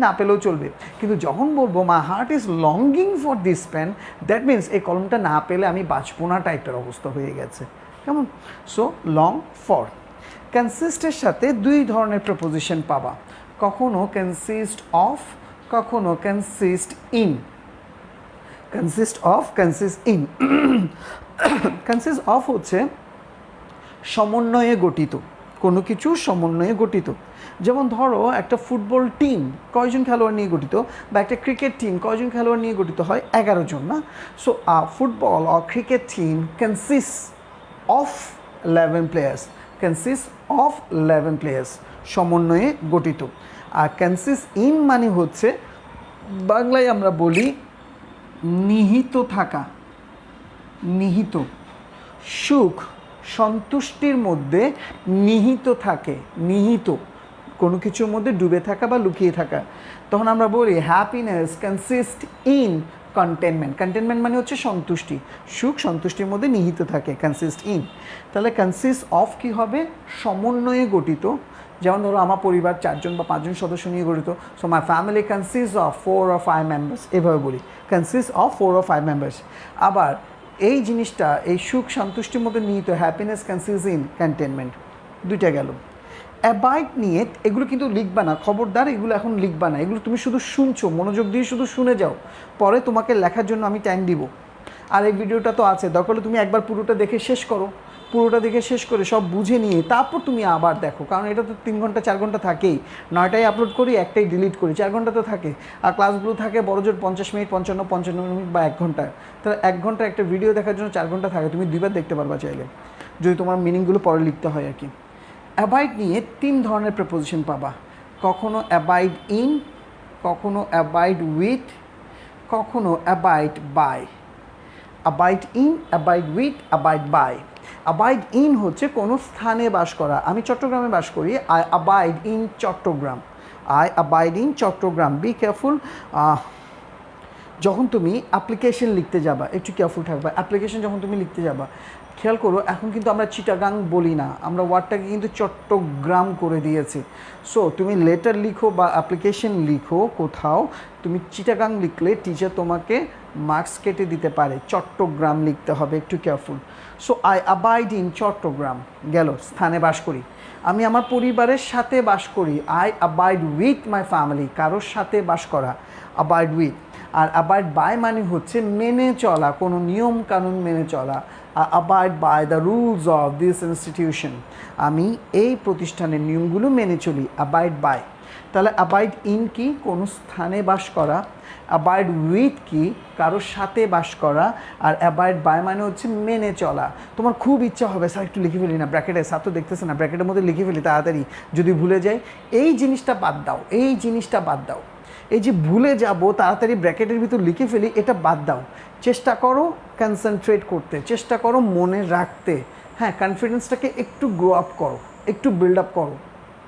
Speaker 1: না পেলেও চলবে। কিন্তু যখন বলবো my heart is longing for this pen, that means এই কলমটা না পেলে আমি বাঁচবো না টাইপের অবস্থা হয়ে গেছে। কেমন? So long, for. কনসিস্টের সাথে দুই ধরনের প্রেপোজিশন পাবা, কখনো কনসিস্ট অফ, কখনো consist in. Consist of, consist in. Consist of হচ্ছে সমন্বয়ে গঠিত, কোনো কিছু সমন্বয়ে গঠিত। যেমন ধরো একটা ফুটবল টিম কয়জন খেলোয়াড় নিয়ে গঠিত, বা একটা ক্রিকেট টিম কয়জন খেলোয়াড় নিয়ে গঠিত হয়, 11 জন না। So football or cricket team consist of 11 players, consist of 11 players, সমন্বয়ে গঠিত। আর কনসিস্ট ইন মানে হচ্ছে বাংলায় আমরা বলি নিহিত থাকা, নিহিত। সুখ সন্তুষ্টির মধ্যে নিহিত থাকে, নিহিত কোনো কিছুর মধ্যে ডুবে থাকা বা লুকিয়ে থাকা। তখন আমরা বলি happiness consist in containment. Containment মানে হচ্ছে সন্তুষ্টি, সুখ সন্তুষ্টির মধ্যে নিহিত থাকে, কনসিস্ট ইন। তাহলে কনসিস্ট অফ কি হবে, সমন্বয়ে গঠিত। যেমন ধরো আমার পরিবার 4 জন বা 5 জন সদস্য নিয়ে গঠিত, so my family consist of 4 or 5 members, এভাবে বলি কনসিস্ট অফ 4 or 5 মেম্বার্স। আবার এই জিনিসটা এই সুখ সন্তুষ্টির মধ্যে নিহিত, হ্যাপিনেস কনসিস্ট ইন কন্টেনমেন্ট। দুইটা গেল। অ্যাবাইড নিয়ে এগুলো কিন্তু লিখবা না, খবরদার এগুলো এখন লিখবা না, এগুলো তুমি শুধু শুনছো, মনোযোগ দিয়ে শুধু শুনে যাও, পরে তোমাকে লেখার জন্য আমি টাইম দিব। আর এই ভিডিওটা তো আছে, দরকার হলে তুমি একবার পুরোটা দেখে শেষ করো, পুরোটা দেখে শেষ করে সব বুঝে নিয়ে তারপর তুমি আবার দেখো, কারণ এটা তো 3 ঘন্টা 4 ঘন্টা থাকেই। 9টায় আপলোড করি, 1টায় ডিলিট করি, 4 ঘন্টা তো থাকে। আর ক্লাসগুলো থাকে বড়জোর 50 মিনিট, 55 মিনিট বা 1 ঘন্টা। তাহলে 1 ঘন্টা একটা ভিডিও দেখার জন্য 4 ঘন্টা থাকে, তুমি 2বার দেখতে পারবা চাইলে, যদি তোমার মিনিংগুলো পরে লিখতে হয় আর কি। অ্যাবাইড নিয়ে 3 ধরনের প্রেপোজিশন পাবা, কখনো অ্যাবাইড ইন, কখনো অ্যাবাইড উইথ, কখনো abide by. Abide in, abide with, abide by. Abide in হচ্ছে কোনো স্থানে বাস করা। আমি চট্টগ্রামে বাস করি, I abide in Chittagong, I abide in Chittagong. Be careful, যখন তুমি অ্যাপ্লিকেশন লিখতে যাবা একটু কেয়ারফুল থাকবা। অ্যাপ্লিকেশন যখন তুমি লিখতে যাবা, খেয়াল করো এখন কিন্তু আমরা চিটাগাং বলি না, আমরা ওয়ার্ডটাকে কিন্তু চট্টগ্রাম করে দিয়েছি। সো তুমি লেটার লিখো বা অ্যাপ্লিকেশন লিখো কোথাও, তুমি চিটাগাং লিখলে টিচার তোমাকে মার্কস কেটে দিতে পারে, চট্টগ্রাম লিখতে হবে, একটু careful. So I abide in Chittagong গেল, স্থানে বাস করি। আমি আমার পরিবারের সাথে বাস করি, I abide with my family, কারোর সাথে বাস করা, অ্যাবাইড উইথ। আর অ্যাবাইড বাই মানে হচ্ছে মেনে চলা, কোনো নিয়ম কানুন মেনে চলা, abide by the rules of this institution, আমি এই প্রতিষ্ঠানের নিয়মগুলো মেনে চলি, অ্যাবাইড বাই। তাহলে অ্যাবাইড ইন কি, কোনো স্থানে বাস করা, অ্যাবাইড উইথ কি, কারোর সাথে বাস করা, আর অ্যাবাইড বাই মানে হচ্ছে মেনে চলা। তোমার খুব ইচ্ছা হবে স্যার একটু লিখে ফেলি না ব্র্যাকেটে, স্যার তো দেখতেছে না, ব্র্যাকেটের মধ্যে লিখে ফেলি তাড়াতাড়ি, যদি ভুলে যাই, এই জিনিসটা বাদ দাও, এই জিনিসটা বাদ দাও, এই যে ভুলে যাব তাড়াতাড়ি ব্র্যাকেটের ভিতর লিখে ফেলি, এটা বাদ দাও। চেষ্টা করো কনসেন্ট্রেট করতে, চেষ্টা করো মনে রাখতে, হ্যাঁ কনফিডেন্সটাকে একটু গ্রো আপ করো, একটু বিল্ড আপ করো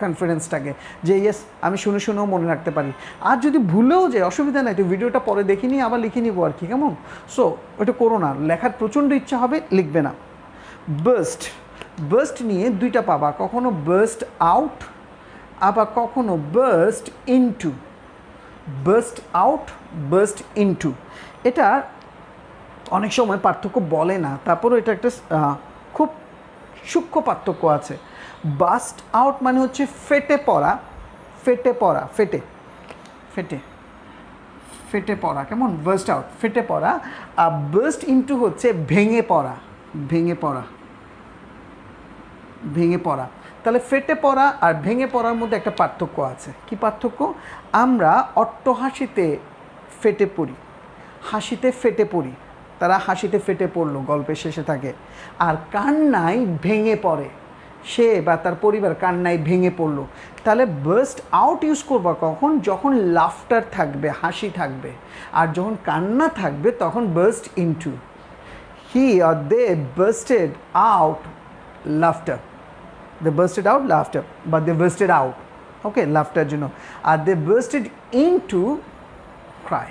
Speaker 1: কনফিডেন্সটাকে, যে ইয়েস আমি শুনে শুনেও মনে রাখতে পারি। আর যদি ভুলেও যায় অসুবিধা নাই, তো ভিডিওটা পরে দেখে নিয়ে আবার লিখে নিবো আর কি, কেমন? সো ওটা করো না, লেখার প্রচণ্ড ইচ্ছা হবে লিখবে না। বার্স্ট, বার্স্ট নিয়ে দুইটা পাবা, কখনো বার্স্ট আউট, আবার কখনো burst into. Burst out, burst into, এটা অনেক সময় পার্থক্য বলে না, তারপরও এটা একটা খুব সূক্ষ্ম পার্থক্য আছে। বার্স্ট আউট মানে হচ্ছে ফেটে পড়া, ফেটে পড়া, ফেটে ফেটে ফেটে পড়া, কেমন? বার্স্ট আউট ফেটে পড়া। আর বার্স্ট ইনটু হচ্ছে ভেঙে পড়া, ভেঙে পড়া, ভেঙে পড়া। তাহলে ফেটে পড়া আর ভেঙে পড়ার মধ্যে একটা পার্থক্য আছে। কি পার্থক্য? আমরা অট্টহাসিতে ফেটে পড়ি, হাসিতে ফেটে পড়ি, তারা হাসিতে ফেটে পড়লো গল্পের শেষে থাকে, আর কান্নায় ভেঙে পড়ে, সে বা তার পরিবার কান্নায় ভেঙে পড়লো। তাহলে বার্স্ট আউট ইউজ করবা কখন? যখন লাফটার থাকবে, হাসি থাকবে, আর যখন কান্না থাকবে তখন burst into. He or they bursted out laughter, they bursted out laughter, but they bursted out, okay, laughter জন্য। আর they bursted into cry,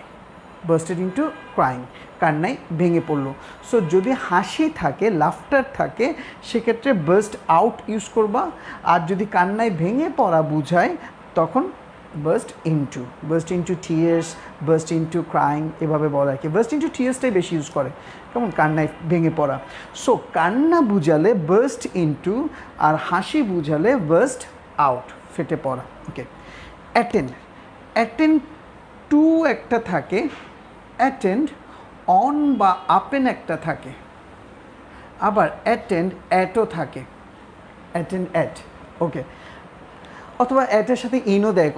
Speaker 1: bursted into crying, কান্নায় ভেঙে পড়লো। সো যদি হাসি থাকে, লাফটার থাকে, সেক্ষেত্রে বার্স্ট আউট ইউজ করবা, আর যদি কান্নায় ভেঙে পড়া বুঝায় তখন burst into, burst into tears, burst into crying, এভাবে বলা আর কি। বার্স্ট ইনটু টিয়ার্সটাই বেশি ইউজ করে, কেমন? কান্নায় ভেঙে পড়া। সো কান্না বুঝালে বার্স্ট ইনটু, আর হাসি বুঝালে বার্স্ট আউট, ফেটে পড়া। ওকে, অ্যাটেন্ড, অ্যাটেন্ড টু একটা থাকে, অ্যাটেন্ড অন বা আপেন একটা থাকে, আবার অ্যাটেন্ড অ্যাটও থাকে, অ্যাটেন্ড অ্যাট, ওকে, অথবা অ্যাটের সাথে ইনও দেয়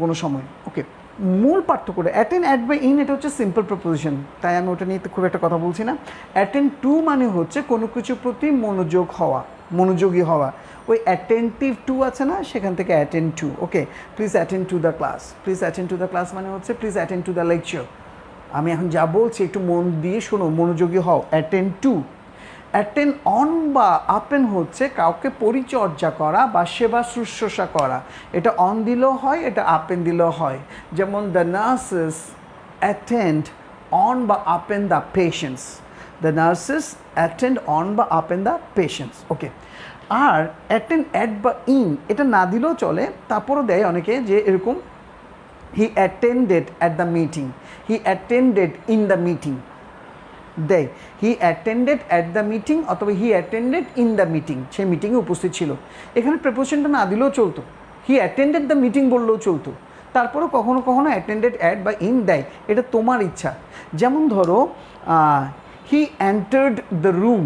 Speaker 1: কোনো সময়। ওকে, মূল পার্থক্যটা অ্যাটেন্ড অ্যাট বা ইন, এটা হচ্ছে সিম্পল প্রপোজিশন, তাই আমি ওটা নিয়ে খুব একটা কথা বলছি না। অ্যাটেন্ড টু মানে হচ্ছে কোনো কিছুর প্রতি মনোযোগ হওয়া, মনোযোগী হওয়া। ওই অ্যাটেন্টিভ টু আছে না, সেখান থেকে attend two. Okay, please attend to the class, please attend to the class মানে হচ্ছে please attend to the lecture, আমি এখন যা বলছি একটু মন দিয়ে শোনো, মনোযোগী হও, অ্যাটেন্ড টু। অ্যাটেন্ড অন বা আপেন হচ্ছে কাউকে পরিচর্যা করা বা সেবা শুশ্রূষা করা, এটা অন দিলেও হয়, এটা আপেন দিলেও হয়। যেমন দ্য নার্সেস অ্যাটেন্ড অন বা upon the patients, the nurses attend on বা আপেন দ্য পেশেন্টস। ওকে, আর অ্যাটেন্ড অ্যাট বা ইন এটা না দিলেও চলে, তারপরও দেয় অনেকে, যে এরকম he attended at the meeting, he attended in the meeting দেয়, he attended at the meeting অথবা he attended in the meeting, সে মিটিংয়ে উপস্থিত ছিল। এখানে প্রেপোজিশনটা না দিলেও চলতো, হি অ্যাটেন্ডেড দ্য মিটিং বললেও চলতো, তারপরেও কখনো কখনো অ্যাটেন্ডেড অ্যাট বা ইন দেয়, এটা তোমার ইচ্ছা। যেমন ধরো he entered the room,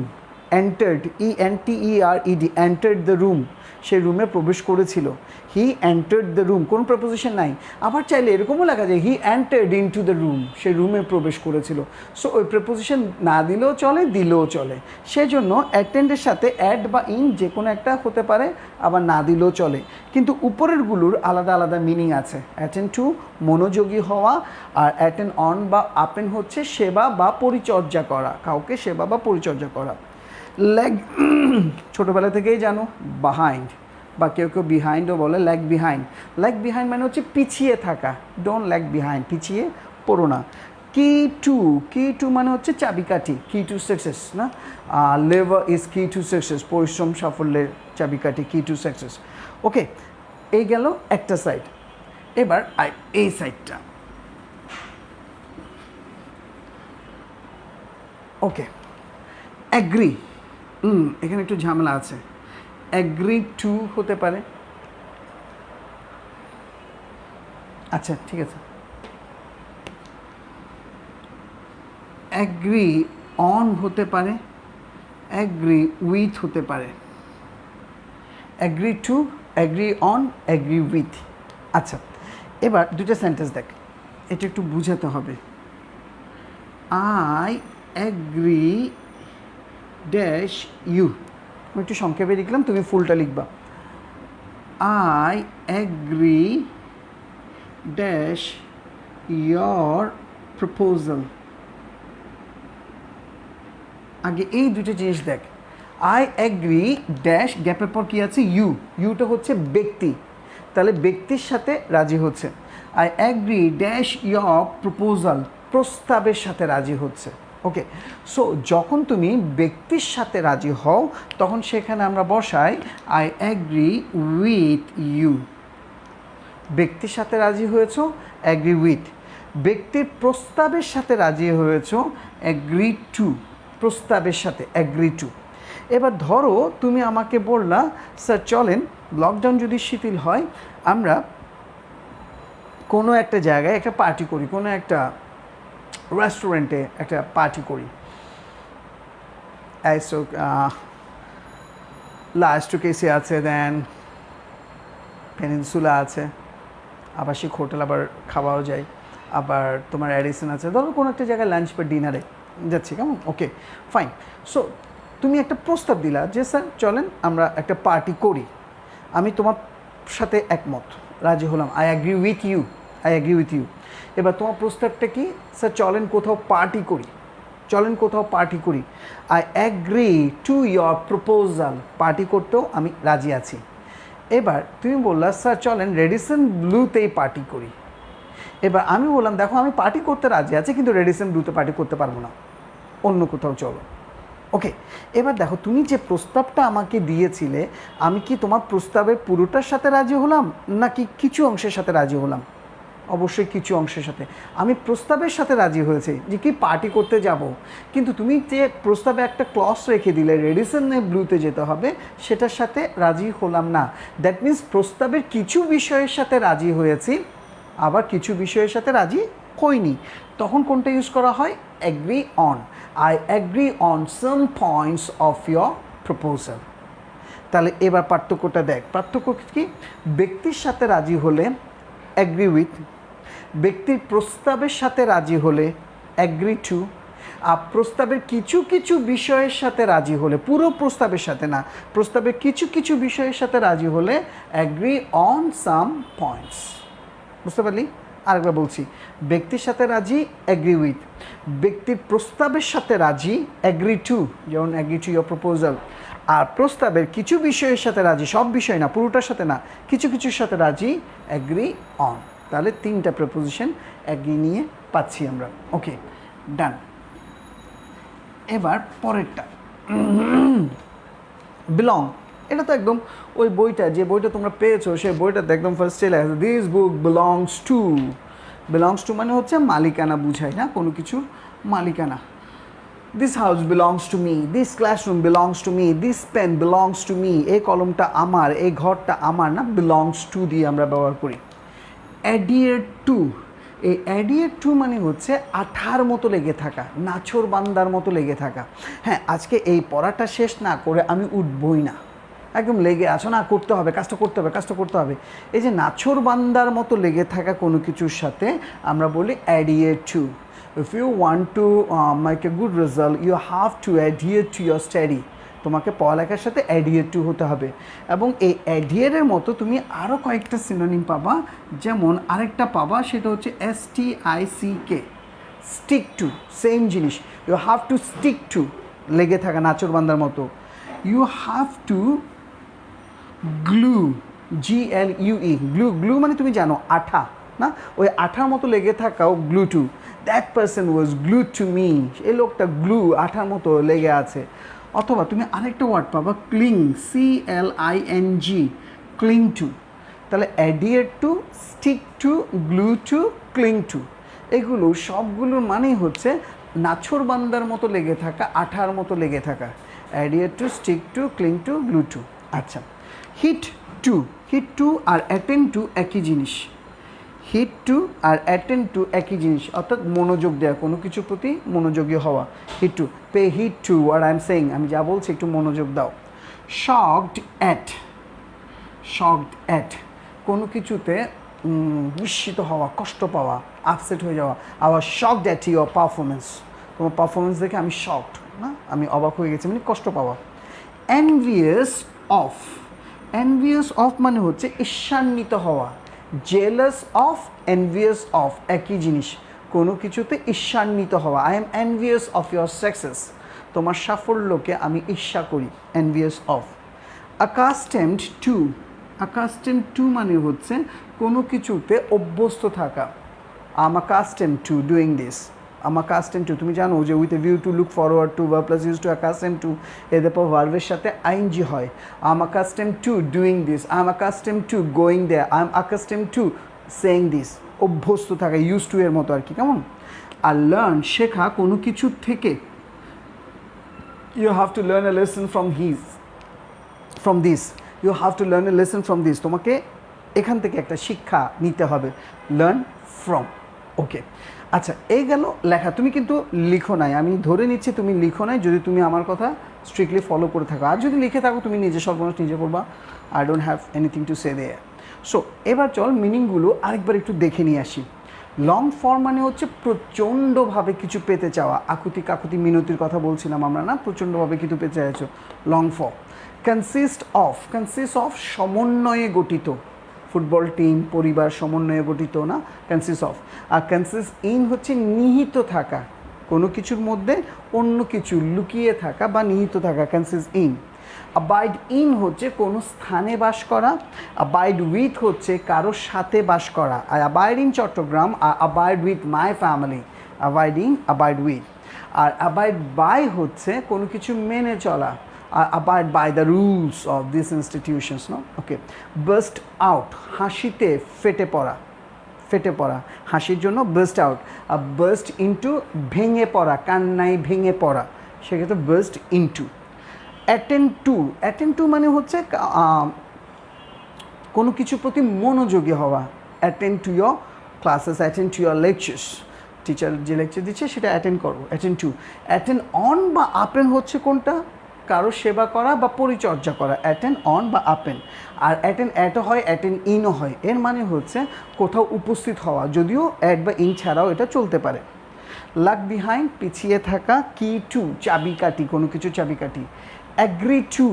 Speaker 1: entered ENTERED, entered the room, সে রুমে প্রবেশ করেছিল, হি এন্টার্ড দ্য রুম, কোনো প্রপোজিশন নাই। আবার চাইলে এরকমও লেখা যায় he entered into the room, সে রুমে প্রবেশ করেছিল। সো ওই প্রপোজিশন না দিলেও চলে, দিলেও চলে। সেজন্য অ্যাটেন্ডের সাথে অ্যাট বা ইন যে কোনো একটা হতে পারে, আবার না দিলেও চলে, কিন্তু উপরেরগুলোর আলাদা আলাদা মিনিং আছে। অ্যাটেন্ড টু মনোযোগী হওয়া, আর অ্যাটেন্ড অন বা আপেন হচ্ছে সেবা বা পরিচর্যা করা, কাউকে সেবা বা পরিচর্যা করা। ল্যাগ ছোটোবেলা থেকেই জানো, বাহাইন্ড বা কেউ কেউ বিহাইন্ডও বলে, ল্যাগ বিহাইন্ড। ল্যাগ বিহাইন্ড মানে হচ্ছে পিছিয়ে থাকা, ডোন্ট ল্যাগ বিহাইন্ড, পিছিয়ে পড়ো না। কি টু, কি টু মানে হচ্ছে চাবিকাঠি, কি টু সাকসেস না, লেভার ইজ কি টু সাকসেস, পরিশ্রম সাফল্যের চাবিকাঠি, কি টু সাকসেস। ওকে, এই গেল একটা সাইড। এবার এই সাইডটা, ওকে, অ্যাগ্রি, এখানে একটু ঝামেলা আছে। অ্যাগ্রি টু হতে পারে, আচ্ছা ঠিক আছে। অ্যাগ্রি অন হতে পারে, অ্যাগ্রি উইথ হতে পারে, agree to, agree on, agree with. আচ্ছা, এবার দুটো সেন্টেন্স দেখ, এটা একটু বুঝাতে হবে। আই অ্যাগ্রি ড্যাশ ইউ, আমি একটু সংক্ষেপে লিখলাম, তুমি ফুলটা লিখবা। I agree dash your proposal. আগে এই দুটো জিনিস দেখ, আই অ্যাগ্রি ড্যাশ গ্যাপের পর কী আছে, ইউ, ইউটা হচ্ছে ব্যক্তি, তাহলে ব্যক্তির সাথে রাজি হচ্ছে। I agree dash your proposal, প্রস্তাবের সাথে রাজি হচ্ছে। ওকে, সো যখন তুমি ব্যক্তির সাথে রাজি হও তখন সেখানে আমরা বসাই আই অ্যাগ্রি উইথ ইউ। ব্যক্তির সাথে রাজি হয়েছ, অ্যাগ্রি উইথ। ব্যক্তির প্রস্তাবের সাথে রাজি হয়েছ, অ্যাগ্রি টু। প্রস্তাবের সাথে অ্যাগ্রি টু। এবার ধরো তুমি আমাকে বললা স্যার চলেন লকডাউন যদি শিথিল হয় আমরা কোনো একটা জায়গায় একটা পার্টি করি, কোনো একটা রেস্টুরেন্টে একটা পার্টি করি। লাস্টকেসি আছে, দেন পেনিনসুলা আছে, আবাসিক হোটেল আবার খাওয়াও যায়, আবার তোমার অ্যাডিসন আছে। ধরো কোনো একটা জায়গায় লাঞ্চ বা ডিনারে যাচ্ছি, কেমন? Okay fine. সো তুমি একটা প্রস্তাব দিলা যে স্যার চলেন আমরা একটা পার্টি করি, আমি তোমার সাথে একমত, রাজি হলাম, I agree with you, I agree with you. এবার তোমার প্রস্তাবটা কি, স্যার চলেন কোথাও পার্টি করি, চলেন কোথাও পার্টি করি, I agree to your proposal, party করতেও আমি রাজি আছি। এবার তুমি বললা স্যার চলেন রেডিসন ব্লুতেই পার্টি করি। এবার আমি বললাম দেখো আমি পার্টি করতে রাজি আছি কিন্তু রেডিসন ব্লুতে পার্টি করতে পারবো না, অন্য কোথাও চলো। ওকে, এবার দেখো তুমি যে প্রস্তাবটা আমাকে দিয়েছিলে আমি কি তোমার প্রস্তাবের পুরোটার সাথে রাজি হলাম নাকি কিছু অংশের সাথে রাজি হলাম? অবশ্যই কিছু অংশের সাথে। আমি প্রস্তাবের সাথে রাজি হয়েছি যে কি পার্টি করতে যাব, কিন্তু তুমি যে প্রস্তাবে একটা ক্লজ রেখে দিলে রেডিসনে ব্লুতে যেতে হবে, সেটার সাথে রাজি হলাম না। দ্যাট মিন্স প্রস্তাবের কিছু বিষয়ের সাথে রাজি হয়েছি আবার কিছু বিষয়ের সাথে রাজি হইনি। তখন কোনটা ইউজ করা হয়? Agree on. I agree on some points of your proposal. তাহলে এবার পার্থক্যটা দেখ, পার্থক্য কি? ব্যক্তির সাথে রাজি হলে অ্যাগ্রি উইথ, ব্যক্তির প্রস্তাবের সাথে রাজি হলে অ্যাগ্রি টু, আর প্রস্তাবের কিছু কিছু বিষয়ের সাথে রাজি হলে, পুরো প্রস্তাবের সাথে না, প্রস্তাবের কিছু কিছু বিষয়ের সাথে রাজি হলে অ্যাগ্রি অন সাম পয়েন্টস। বুঝতে পারলি? আরেকবার বলছি, ব্যক্তির সাথে রাজি অ্যাগ্রি উইথ, ব্যক্তির প্রস্তাবের সাথে রাজি অ্যাগ্রি টু, যেমন অ্যাগ্রি টু ইয়োর প্রপোজাল, আর প্রস্তাবের কিছু বিষয়ের সাথে রাজি, সব বিষয় না, পুরোটার সাথে না, কিছু কিছুর সাথে রাজি অ্যাগ্রি অন। তাহলে তিনটা প্রিপোজিশন অ্যাগ্রি নিয়ে পাচ্ছি আমরা। ওকে ডান। এবার পরেরটা বিলং। এটা তো একদম ওই বইটা, যে বইটা তোমরা পেয়েছো সেই বইটাতে একদম ফার্স্টে লেখা আছে this book belongs to. Belongs to মানে হচ্ছে মালিকানা বুঝায়, না কোনো কিছুর মালিকানা। This house belongs to me, this classroom belongs to me, this pen belongs to me, এই কলমটা আমার, এই ঘরটা আমার, না বিলংস টু দিয়ে আমরা ব্যবহার করি। অ্যাডিয়ার টু, এই অ্যাডিয়ার টু মানে হচ্ছে আঠার মতো লেগে থাকা, নাছোড় বান্দার মতো লেগে থাকা। হ্যাঁ, আজকে এই পড়াটা শেষ না করে আমি উঠবই না, একদম লেগে আছো, না করতে হবে, কাজটা করতে হবে, কাজটা করতে হবে। এই যে নাছোড় বান্দার মতো লেগে থাকা কোনো কিছুর সাথে আমরা বলি adhere to. If you want to make a good result you have to adhere to your study. তোমাকে পড়ালেখার সাথে অ্যাডিয়ার টু হতে হবে। এবং এই অ্যাডিয়ারের মতো তুমি আরও কয়েকটা সিনোনিম পাবা, যেমন আরেকটা পাবা সেটা হচ্ছে STICK, স্টিক টু, সেম জিনিস। You have to stick to, লেগে থাকা নাছোড় বান্দার মতো। You have to glue, GLUE, glue. Glue মানে তুমি জানো আঠা, না? ওই আঠার মতো লেগে থাকাও glue to. That person was glue to me, এই লোকটা গ্লু, আঠার মতো লেগে আছে। অথবা তুমি আরেকটা ওয়ার্ড পাবা ক্লিং, CLING, ক্লিং টু। তাহলে adhere to, stick to, glue to, cling to, এগুলো সবগুলোর মানেই হচ্ছে নাছোড় বান্দার মতো লেগে থাকা, আঠার মতো লেগে থাকা। Adhere to, stick to, cling to, glue to. আচ্ছা, হিট টু, হিট টু আর অ্যাটেন্ড টু একই জিনিস। হিট টু আর অ্যাটেন্ড টু একই জিনিস, অর্থাৎ মনোযোগ দেওয়া, কোনো কিছুর প্রতি মনোযোগী হওয়া। Heed to, pay heed to what I am saying, আমি যা বলছি একটু মনোযোগ দাও। শকড অ্যাট, শকড অ্যাট, কোনো কিছুতে বিস্মিত হওয়া, কষ্ট পাওয়া, আপসেট হয়ে যাওয়া। আবার শকড অ্যাট ইউর পারফরমেন্স, তোমার পারফরমেন্স দেখে আমি শকড, না আমি অবাক হয়ে গেছি, মানে কষ্ট পাওয়া। এনভিয়াস অফ, এনভিয়াস অফ মানে হচ্ছে ঈর্ষান্বিত হওয়া। জেলাস অফ, এনভিয়াস অফ একই জিনিস, কোনো কিছুতে ঈর্ষান্বিত হওয়া। I am envious of your success, তোমার সাফল্যকে আমি ঈর্ষা করি, envious of. Accustomed to, accustomed to মানে হচ্ছে কোনো কিছুতে অভ্যস্ত থাকা। I am accustomed to doing this, I am accustomed to, তুমি জানো যে with a view to look forward to verb plus use to accustomed to, এদের পর ভার্বের সাথে আইএনজি হয়। I am accustomed to doing this, I am accustomed to going there, I am accustomed to saying this, অভ্যস্ত থাকা, use to এর মতো আর কি, কেমন। আর লার্ন শেখা কোনো কিছুর থেকে, you have to learn a lesson from this, you have to learn a lesson from this, তোমাকে এখান থেকে একটা শিক্ষা নিতে হবে, লার্ন ফ্রম। ওকে, আচ্ছা এই গেল লেখা। তুমি কিন্তু লিখো নাই, আমি ধরে নিচ্ছি তুমি লিখো নাই, যদি তুমি আমার কথা স্ট্রিক্টলি ফলো করে থাকো। আর যদি লিখে থাকো তুমি নিজে সর্বনাশ নিজে করবা, I don't have anything to say there. So এবার চল মিনিংগুলো আরেকবার একটু দেখে নিয়ে আসি। লং ফর্ম মানে হচ্ছে প্রচণ্ডভাবে কিছু পেতে চাওয়া, আকুতি কাকুতি মিনতির কথা বলছিলাম আমরা না, প্রচণ্ডভাবে কিছু পেতে চাইছো, long form. Consist of, consist of সমন্বয়ে গঠিত, ফুটবল টিম, পরিবার সমন্বয়ে গঠিত না, কনসিস্ট অফ। আর কনসিস্ট ইন হচ্ছে নিহিত থাকা, কোনো কিছুর মধ্যে অন্য কিছু লুকিয়ে থাকা বা নিহিত থাকা, কনসিস্ট ইন। অ্যাবাইড ইন হচ্ছে কোনো স্থানে বাস করা, অ্যাবাইড উইথ হচ্ছে কারোর সাথে বাস করা। I abide in Chittagong, I abide with my family, abide in, abide with. আর অ্যাবাইড বাই হচ্ছে কোনো কিছু মেনে চলা, abide by the rules of these institutions, no? Okay. Burst out, হাসিতে ফেটে পড়া, ফেটে পড়া, হাসির জন্য burst out। burst into, ভেঙে পড়া, কান্নায় ভেঙে পড়া, সেক্ষেত্রে burst into। attend to, attend to মানে হচ্ছে কোনো কিছুর প্রতি মনোযোগী হওয়া, attend to your classes, attend to your lectures, teacher যে লেকচার দিচ্ছে সেটা অ্যাটেন্ড করো, attend to। attend on বা append হচ্ছে কোনটা, কারো সেবা করা বা পরিচর্যা করা, অ্যাটেন্ড অন বা আপেন। আর অ্যাটেন্ড অ্যাটও হয়, অ্যাটেন্ড ইনও হয়, এর মানে হচ্ছে কোথাও উপস্থিত হওয়া, যদিও অ্যাট বা ইন ছাড়াও এটা চলতে পারে। লাগ বিহাইন্ড, পিছিয়ে থাকা। কি টু, চাবিকাঠি, কোনো কিছু চাবিকাঠি। অ্যাগ্রি টু,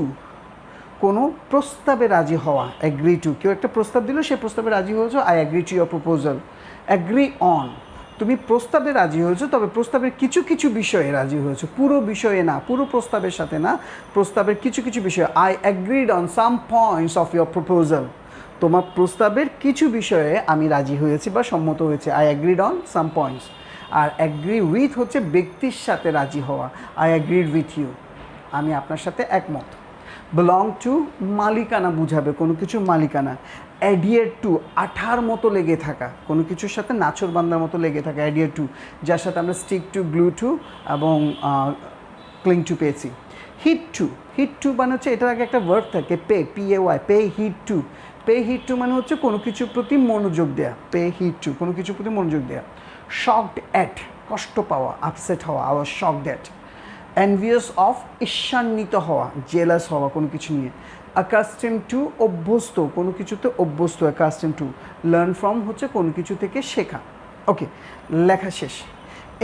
Speaker 1: কোনো প্রস্তাবে রাজি হওয়া, অ্যাগ্রি টু, কেউ একটা প্রস্তাব দিল, সে প্রস্তাবে রাজি হয়েছো, I agree to your proposal. Agree on, তুমি প্রস্তাবে রাজি হয়েছো, তবে প্রস্তাবের কিছু কিছু বিষয়ে রাজি হয়েছো, পুরো বিষয়ে না, পুরো প্রস্তাবের সাথে না, প্রস্তাবের কিছু কিছু বিষয়ে। I agreed on some points of your proposal, তোমার প্রস্তাবের কিছু বিষয়ে আমি রাজি হয়েছি বা সম্মত হয়েছে, I agreed on some points. আর অ্যাগ্রি উইথ হচ্ছে ব্যক্তির সাথে রাজি হওয়া, আই অ্যাগ্রিড উইথ ইউ, আমি আপনার সাথে একমত। বিলং টু, মালিকানা বুঝাবে, কোনো কিছুর মালিকানা। অ্যাডিয়েট টু, আঠার মতো লেগে থাকা, কোনো কিছুর সাথে নাছর বান্দার মতো লেগে থাকা, অ্যাডিয়েট টু, যার সাথে আমরা স্টিক টু, গ্লু টু এবং ক্লিং টু পেয়েছি। হিট টু, হিট টু মানে হচ্ছে এটার আগে একটা ওয়ার্ড থাকে, pay, PAY, pay heed to. Pay heed to মানে হচ্ছে কোনো কিছুর প্রতি মনোযোগ দেয়া, পে হিট টু, কোনো কিছুর প্রতি মনোযোগ দেয়া। শকড অ্যাট, কষ্ট পাওয়া, আপসেট হওয়া, আবার শকড অ্যাট। এনভিয়াস অফ, ঈর্ষান্বিত হওয়া, জেলাস হওয়া কোনো কিছু নিয়ে। অ্যাকাস্টেম টু, অভ্যস্ত, কোনো কিছুতে অভ্যস্ত, অ্যাকাস্টেম টু। লার্ন ফ্রম হচ্ছে কোনো কিছু থেকে শেখা। ওকে, লেখা শেষ।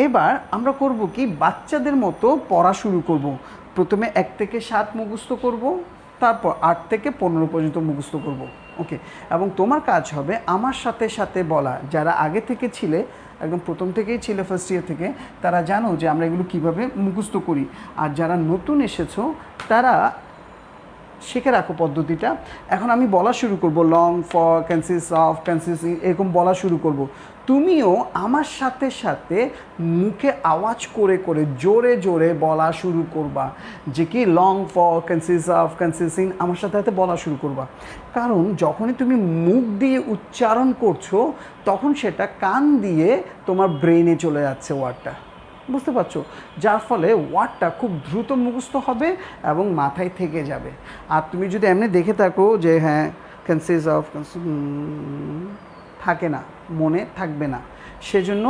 Speaker 1: এবার আমরা করব কি, বাচ্চাদের মতো পড়া শুরু করব। প্রথমে 1 থেকে 7 মুখস্থ করব, তারপর 8 থেকে 15 পর্যন্ত মুখস্থ করব। ওকে, এবং তোমার কাজ হবে আমার সাথে সাথে বলা, যারা আগে থেকে ছিলে, একদম প্রথম থেকেই ছিল, ফার্স্ট ইয়ার থেকে, তারা জানো যে আমরা এগুলো কীভাবে মুখস্থ করি। আর যারা নতুন এসেছো তারা শিখে রাখো পদ্ধতিটা। এখন আমি বলা শুরু করব, long, for, consist of, consist, এরকম বলা শুরু করব। তুমিও আমার সাথে সাথে মুখে আওয়াজ করে করে জোরে জোরে বলা শুরু করবা, যে কি long, for, consist of, consisting, আমার সাথে সাথে বলা শুরু করবা। কারণ যখনই তুমি মুখ দিয়ে উচ্চারণ করছো, তখন সেটা কান দিয়ে তোমার ব্রেনে চলে যাচ্ছে ওয়ার্ডটা, বুঝতে পারছো? যার ফলে ওয়ার্ডটা খুব দ্রুত মুখস্থ হবে এবং মাথায় থেকে যাবে। আর তুমি যদি এমনি দেখে থাকো যে হ্যাঁ কনসিস্ট অফ, থাকে না, মনে থাকবে না। সেজন্য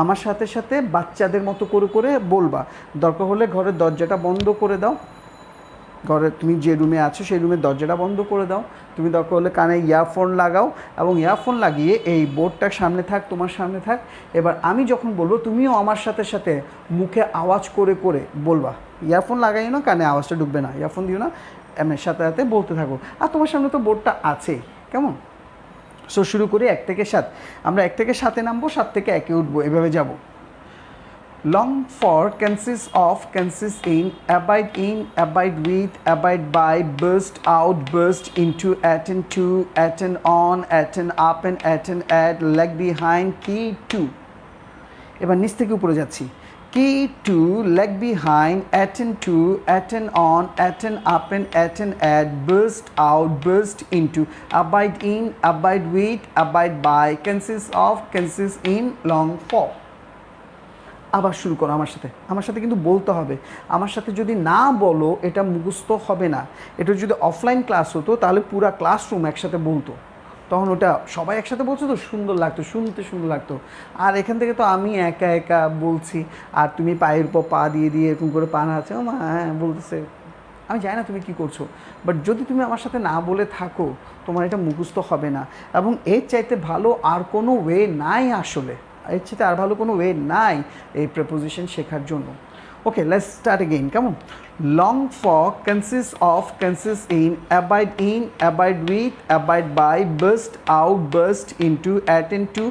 Speaker 1: আমার সাথে সাথে বাচ্চাদের মতো করে করে বলবা। দরকার হলে ঘরের দরজাটা বন্ধ করে দাও, ঘরে তুমি যে রুমে আছো সেই রুমের দরজাটা বন্ধ করে দাও, তুমি দরকার হলে কানে ইয়ারফোন লাগাও এবং ইয়ারফোন লাগিয়ে এই বোর্ডটা সামনে থাক, তোমার সামনে থাক। এবার আমি যখন বলবো তুমিও আমার সাথে সাথে মুখে আওয়াজ করে করে বলবা। ইয়ারফোন লাগাইও না, কানে আওয়াজটা ঢুকবে না, ইয়ারফোন দিও না, এমনি সাথে সাথে বলতে থাকো। আর তোমার সামনে তো বোর্ডটা আছেই, কেমন? সো শুরু করি 1 থেকে 7। আমরা 1 থেকে 7-এ নামবো, 7 থেকে 1-এ উঠবো, এভাবে যাব। Long for consists of, consists in, abide with, abide by, burst out, burst into, attend to, attend on, attend up and attend at, lag behind, key to। এবার নিচ থেকে উপরে যাচ্ছি। Key to, lag behind, attend to, attend on, attend up and attend at, burst out, burst into, abide in, abide with, abide by, consists of, consists in, long for। আবার শুরু করো আমার সাথে কিন্তু বলতে হবে। আমার সাথে যদি না বলো এটা মুখস্থ হবে না। এটা যদি অফলাইন ক্লাস হতো তাহলে পুরা ক্লাসরুম একসাথে বলতো, তখন ওটা সবাই একসাথে বলছে তো সুন্দর লাগতো, শুনতে সুন্দর লাগতো। আর এখান থেকে তো আমি একা একা বলছি আর তুমি পায়ের উপর পা দিয়ে দিয়ে এরকম করে পা নাড়াচ্ছে, ও মা হ্যাঁ বলতেছে, আমি জানি না তুমি কি করছো। বাট যদি তুমি আমার সাথে না বলে থাকো তোমার এটা মুখস্থ হবে না। এবং এর চাইতে ভালো আর কোনো ওয়ে নাই, আসলে এর চাইতে আর ভালো কোনো ওয়ে নাই এই প্রেপোজিশন শেখার জন্য। ওকে, লেটস স্টার্ট এগেইন, কেমন? Long for consists of, consists in, abide with, abide by, burst out, burst into, attend to,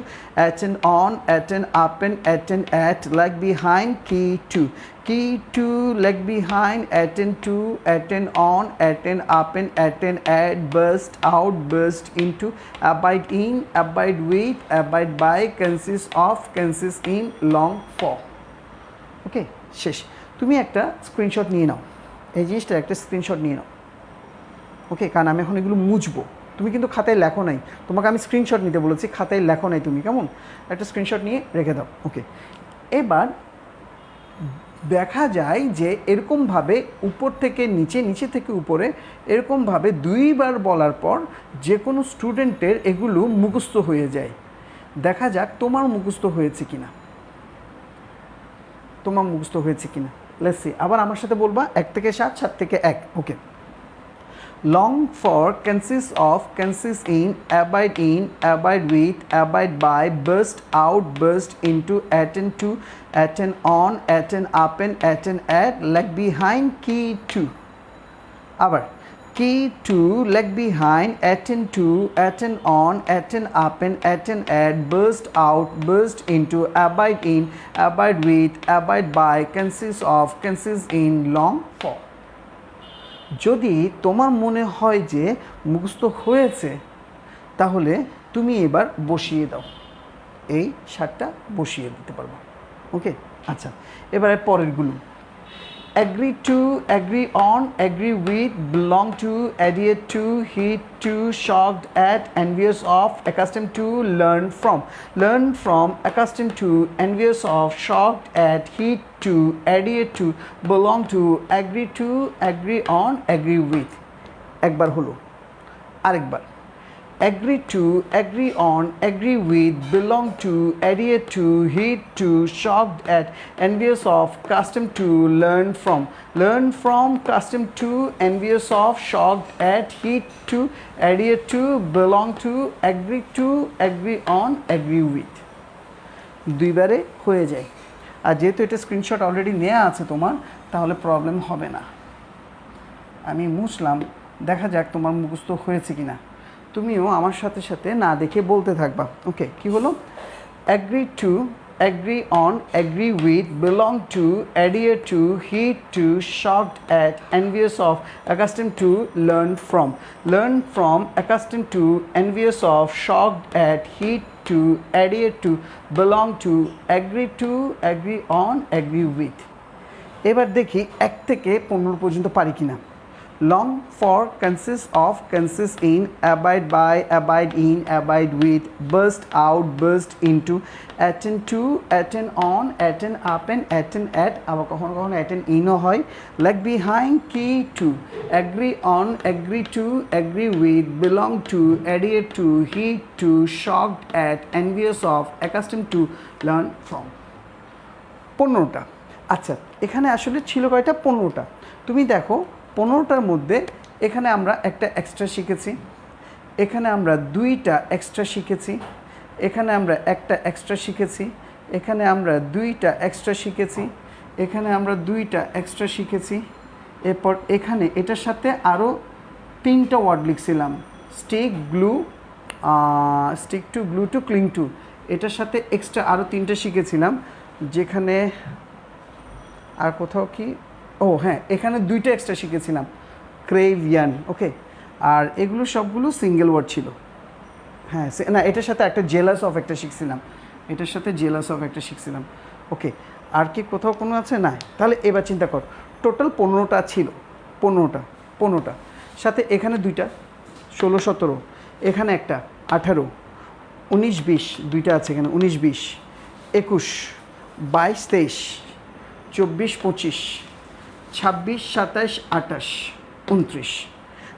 Speaker 1: attend on, attend up and attend at, lag behind, key to, lag behind, attend to, attend on, attend up and attend at, burst out, burst into, abide in, abide with, abide by, consists of, consists in, long for। ওকে, শেষ। তুমি একটা screenshot নিয়ে নাও, এই জিনিসটা একটা screenshot নিয়ে নাও। ওকে, কারণ আমি এখন এগুলো মুছবো, তুমি কিন্তু খাতায় লেখো নাই, তোমাকে আমি স্ক্রিনশট নিতে বলেছি, খাতায় লেখো নাই তুমি, কেমন? একটা স্ক্রিনশট নিয়ে রেখে দাও। ওকে, এবার দেখা যায় যে এরকমভাবে উপর থেকে নিচে, নিচে থেকে উপরে এরকমভাবে 2বার বলার পর যে কোনো স্টুডেন্টের এগুলো মুখস্থ হয়ে যায়। দেখা যাক তোমার মুখস্থ হয়েছে কিনা, তোমার মুখস্থ হয়েছে কিনা। Let's see. আবার আমার সাথে বলবা 1 থেকে 7, 7 থেকে 1। Okay, long for consists of, consists in, abide with, abide by, burst out, burst into, attend to, attend on, attend up and attend at, lag behind, key to। আবার key to, lag behind, attend to, attend on, attend up and attend at, burst out, burst into, abide in, abide with, abide by, consists of, consists in, long for। যদি তোমার মনে হয় যে মুখস্থ হয়েছে তাহলে তুমি এবার বসিয়ে দাও, এই 7টা বসিয়ে দিতে পারবো। ওকে, আচ্ছা, এবারে পরেরগুলো। agree to, agree on, agree with, belong to, adhere to, heed to, shocked at, envious of, accustomed to, learn from, accustomed to, envious of, shocked at, heed to, adhere to, belong to, agree on, agree with। একবার হলো, আরেকবার। agree to, agree on, agree with, belong to, adhere to, heed to, shocked at, envious of, accustomed to, learn from, accustomed to, envious of, shocked at, heed to, adhere to, belong to, agree on, agree with। 2বারে হয়ে যায়। আর যেহেতু এটা screenshot already নেওয়া আছে তোমার, তাহলে problem হবে না। আমি মুছলাম, দেখা যাক তোমার মুখস্থ হয়েছে কিনা। তুমিও আমার সাথে সাথে না দেখে বলতে থাকবা। ওকে, কি হলো? agree to, agree on, agree with, belong to, adhere to, heed to, shocked at, envious of, accustomed to, learn from, accustomed to, envious of, shocked at, heed to, adhere to, belong to, agree on, agree with। এবার দেখি 1 থেকে 15 পর্যন্ত পারি কিনা। long for, consists of, consists in, abide by, abide in, abide with, burst out, burst into, attend to, attend on, attend up and attend at, আবার কখনো কখনো attend inও হয়, lag behind, key to, agree on, agree to, agree with, belong to, adhere to, heed to, shocked at, envious of, accustomed to, learn from। 15টা। আচ্ছা, এখানে আসলে ছিল কয়টা? 15টা। তুমি দেখো 15টার মধ্যে এখানে আমরা একটা এক্সট্রা শিখেছি, এখানে আমরা 2টা এক্সট্রা শিখেছি, এখানে আমরা একটা এক্সট্রা শিখেছি, এখানে আমরা 2টা এক্সট্রা শিখেছি, এখানে আমরা 2টা এক্সট্রা শিখেছি। এরপর এখানে এটার সাথে আরও 3টা ওয়ার্ড লিখছিলাম, stick to glue to cling to, এটার সাথে এক্সট্রা আরও 3টা শিখেছিলাম। যেখানে আর কোথাও কি, ও হ্যাঁ, এখানে 2টা এক্সট্রা শিখেছিলাম, ক্রেভ ইয়ার্ন। ওকে, আর এগুলো সবগুলো সিঙ্গেল ওয়ার্ড ছিল। হ্যাঁ না, এটার সাথে একটা জেলাস অফ একটা শিখছিলাম, এটার সাথে জেলাস অফ একটা শিখছিলাম। ওকে, আর কি কোথাও কোনো আছে? না। তাহলে এবার চিন্তা কর, টোটাল 15টা ছিল, 15টা সাথে এখানে 2টা 16 17, এখানে একটা 18 19 20, 2টা আছে এখানে 19 20 21 22 23 24 25 26 27 28 29।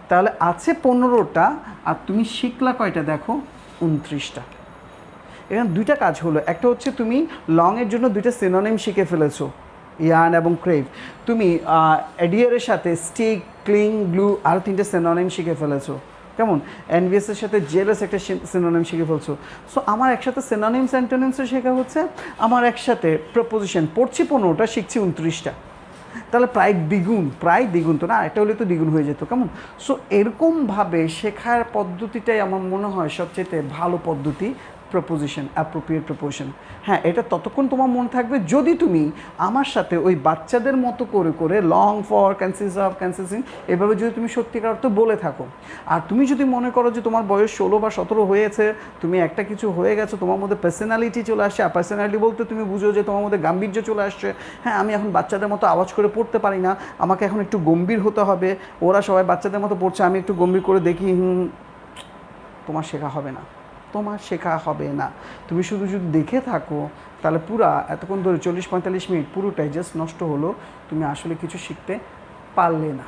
Speaker 1: তাহলে আছে 15টা, আর তুমি শিখলা কয়টা দেখো? 29টা। এখানে 2টা কাজ হলো, একটা হচ্ছে তুমি লংয়ের জন্য 2টা সিনোনিম শিখে ফেলেছো, ইয়ার্ন এবং ক্রেভ। তুমি এডিয়ারের সাথে স্টিক, ক্লিং, গ্লু আরও 3টে সিনোনিম শিখে ফেলেছো। কেমন? এনভিএসের সাথে জেলাস একটা সিনোনিম শিখে ফেলছো। সো আমার একসাথে সিনোনিমস অ্যান্টোনিমসও শেখা হচ্ছে, আমার একসাথে প্রপোজিশন পড়ছি 15টা, শিখছি 29টা। তাহলে প্রায় দ্বিগুণ তো না, এটা হলে তো দ্বিগুণ হয়ে যেত। কেমন? সো এরকমভাবে শেখার পদ্ধতিটাই আমার মনে হয় সবচেয়ে ভালো পদ্ধতি, প্রপোজিশন, অ্যাপ্রোপ্রিয়েট প্রপোজিশন। হ্যাঁ, এটা ততক্ষণ তোমার মনে থাকবে যদি তুমি আমার সাথে ওই বাচ্চাদের মতো করে করে long, for, consist of, consisting এভাবে যদি তুমি সত্যিকার অর্থে বলে থাকো। আর তুমি যদি মনে করো যে তোমার বয়স 16 বা 17 হয়েছে, তুমি একটা কিছু হয়ে গেছো, তোমার মধ্যে পার্সোনালিটি চলে আসছে, আর পার্সোনালিটি বলতে তুমি বুঝো যে তোমার মধ্যে গাম্ভীর্য চলে আসছে। হ্যাঁ, আমি এখন বাচ্চাদের মতো আওয়াজ করে পড়তে পারি না, আমাকে এখন একটু গম্ভীর হতে হবে, ওরা সবাই বাচ্চাদের মতো পড়ছে, আমি একটু গম্ভীর করে দেখি। তোমার শেখা হবে না, তুমি শুধু যদি দেখে থাকো তাহলে পুরা এতক্ষণ ধরে 40-45 মিনিট পুরোটাই জাস্ট নষ্ট হলো, তুমি আসলে কিছু শিখতে পারলে না,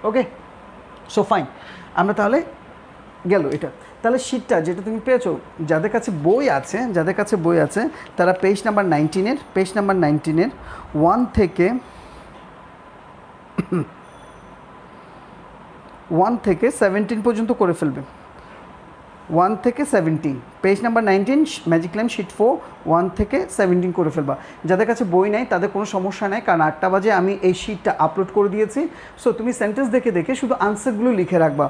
Speaker 1: ওকে? সো ফাইন, আমরা তাহলে গেল এটা। তাহলে শীটটা যেটা তুমি পেয়েছো, যাদের কাছে বই আছে তারা পেজ নাম্বার 19-এর 1 থেকে 17 পর্যন্ত করে ফেলবে। 1 থেকে 17, page number 19, magic lime sheet 4, 1 থেকে 17 করে ফেলবা। যাদের কাছে বই নাই তাদের কোনো সমস্যা নাই, কারণ 8টা বাজে আমি এই শিটটা আপলোড করে দিয়েছি। সো তুমি সেন্টেন্স দেখে শুধু আনসারগুলো লিখে রাখবা,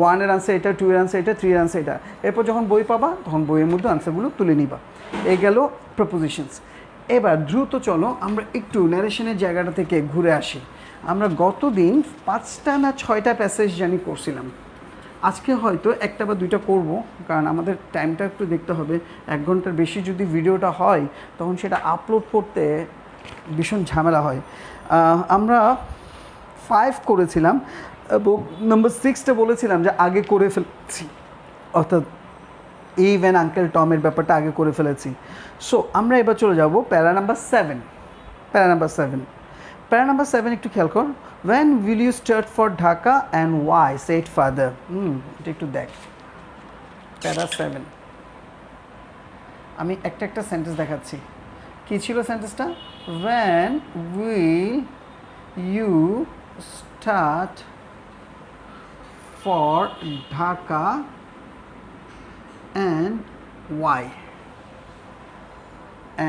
Speaker 1: 1 এর আনসার এটা, 2 এর আনসার এটা, 3 এর আনসার এটা। এরপর যখন বই পাবা তখন বইয়ের মধ্যে আনসারগুলো তুলে নিবা। এই গেল প্রপোজিশনস। এবার দ্রুত চলো আমরা একটু ন্যারেশনের জায়গাটা থেকে ঘুরে আসি। আমরা গতদিন 5টা না 6টা প্যাসেজ করছিলাম, আজকে হয়তো 1টা বা 2টা করব, কারণ আমাদের টাইমটা একটু দেখতে হবে। 1 ঘন্টার বেশি যদি ভিডিওটা হয় তখন সেটা আপলোড করতে ভীষণ ঝামেলা হয়। আমরা 5 করেছিলাম এবং নাম্বার 6টা বলেছিলাম যে আগে করে ফেলেছি, অর্থাৎ ইভ অ্যান্ড আঙ্কেল টমের ব্যাপারটা আগে করে ফেলেছি। সো আমরা এবার চলে যাব প্যারা নাম্বার 7। প্যারা নাম্বার 7 একটু খেয়াল কর। When will you start for Dhaka and why? Said father. এটা একটু দেখ। প্যারা 7 আমি একটা সেন্টেন্স দেখাচ্ছি। কী ছিল সেন্টেন্সটা? When will you start for Dhaka and why?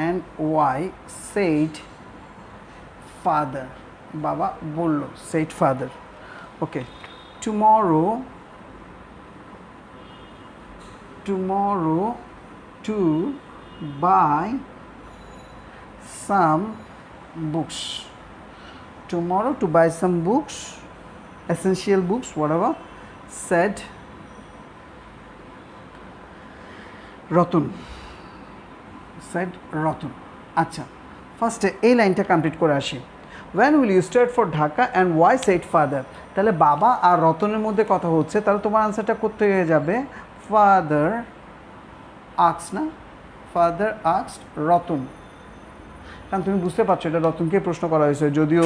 Speaker 1: And why? Said father. বাবা বলল, said father. Okay, tomorrow to buy some books. Tomorrow to buy some books, essential books, whatever, said Ratan. আচ্ছা, ফার্স্টে এই লাইনটা কমপ্লিট করে আসি। When will you start for Dhaka and why? Said father. তাহলে বাবা আর রতনের মধ্যে কথা হচ্ছে, তাহলে তোমার আনসারটা করতে হয়ে যাবে ফাদার আস্কড রতন। কারণ তুমি বুঝতে পারছো এটা রতনকে প্রশ্ন করা হয়েছে, যদিও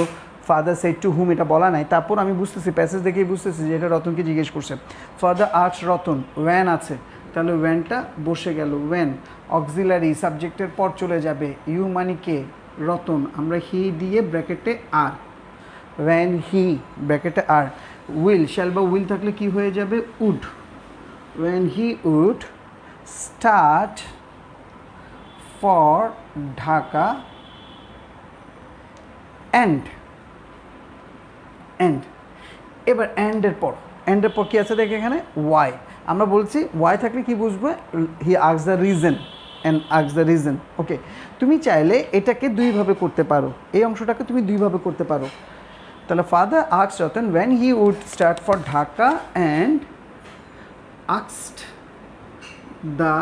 Speaker 1: ফাদার সেড টু হুম এটা বলা নাই, তারপর আমি বুঝতেছি, প্যাসেজ দেখেই বুঝতেছি যে এটা রতনকে জিজ্ঞেস করছে। ফাদার আস্কড রতন, ওয়েন আছে, তাহলে ওয়েনটা বসে গেল। ওয়েন অক্সিলারি সাবজেক্টের পর চলে যাবে, ইউ মানে কে? রতন। আমরা হি দিয়ে ব্র্যাকেটে আর, when he ব্র্যাকেটে আর will shall বা will থাকলে কি হয়ে যাবে would when he would start for Dhaka and এবার and এর পর কি আছে দেখ এখানে why আমরা বলছি why থাকলে কি বুঝবো he asks the reason and asks the reason ওকে তুমি চাইলে এটাকে দুইভাবে করতে পারো এই অংশটাকে তুমি দুইভাবে করতে পারো তাহলে father asked Ratan when he would start for Dhaka and asked the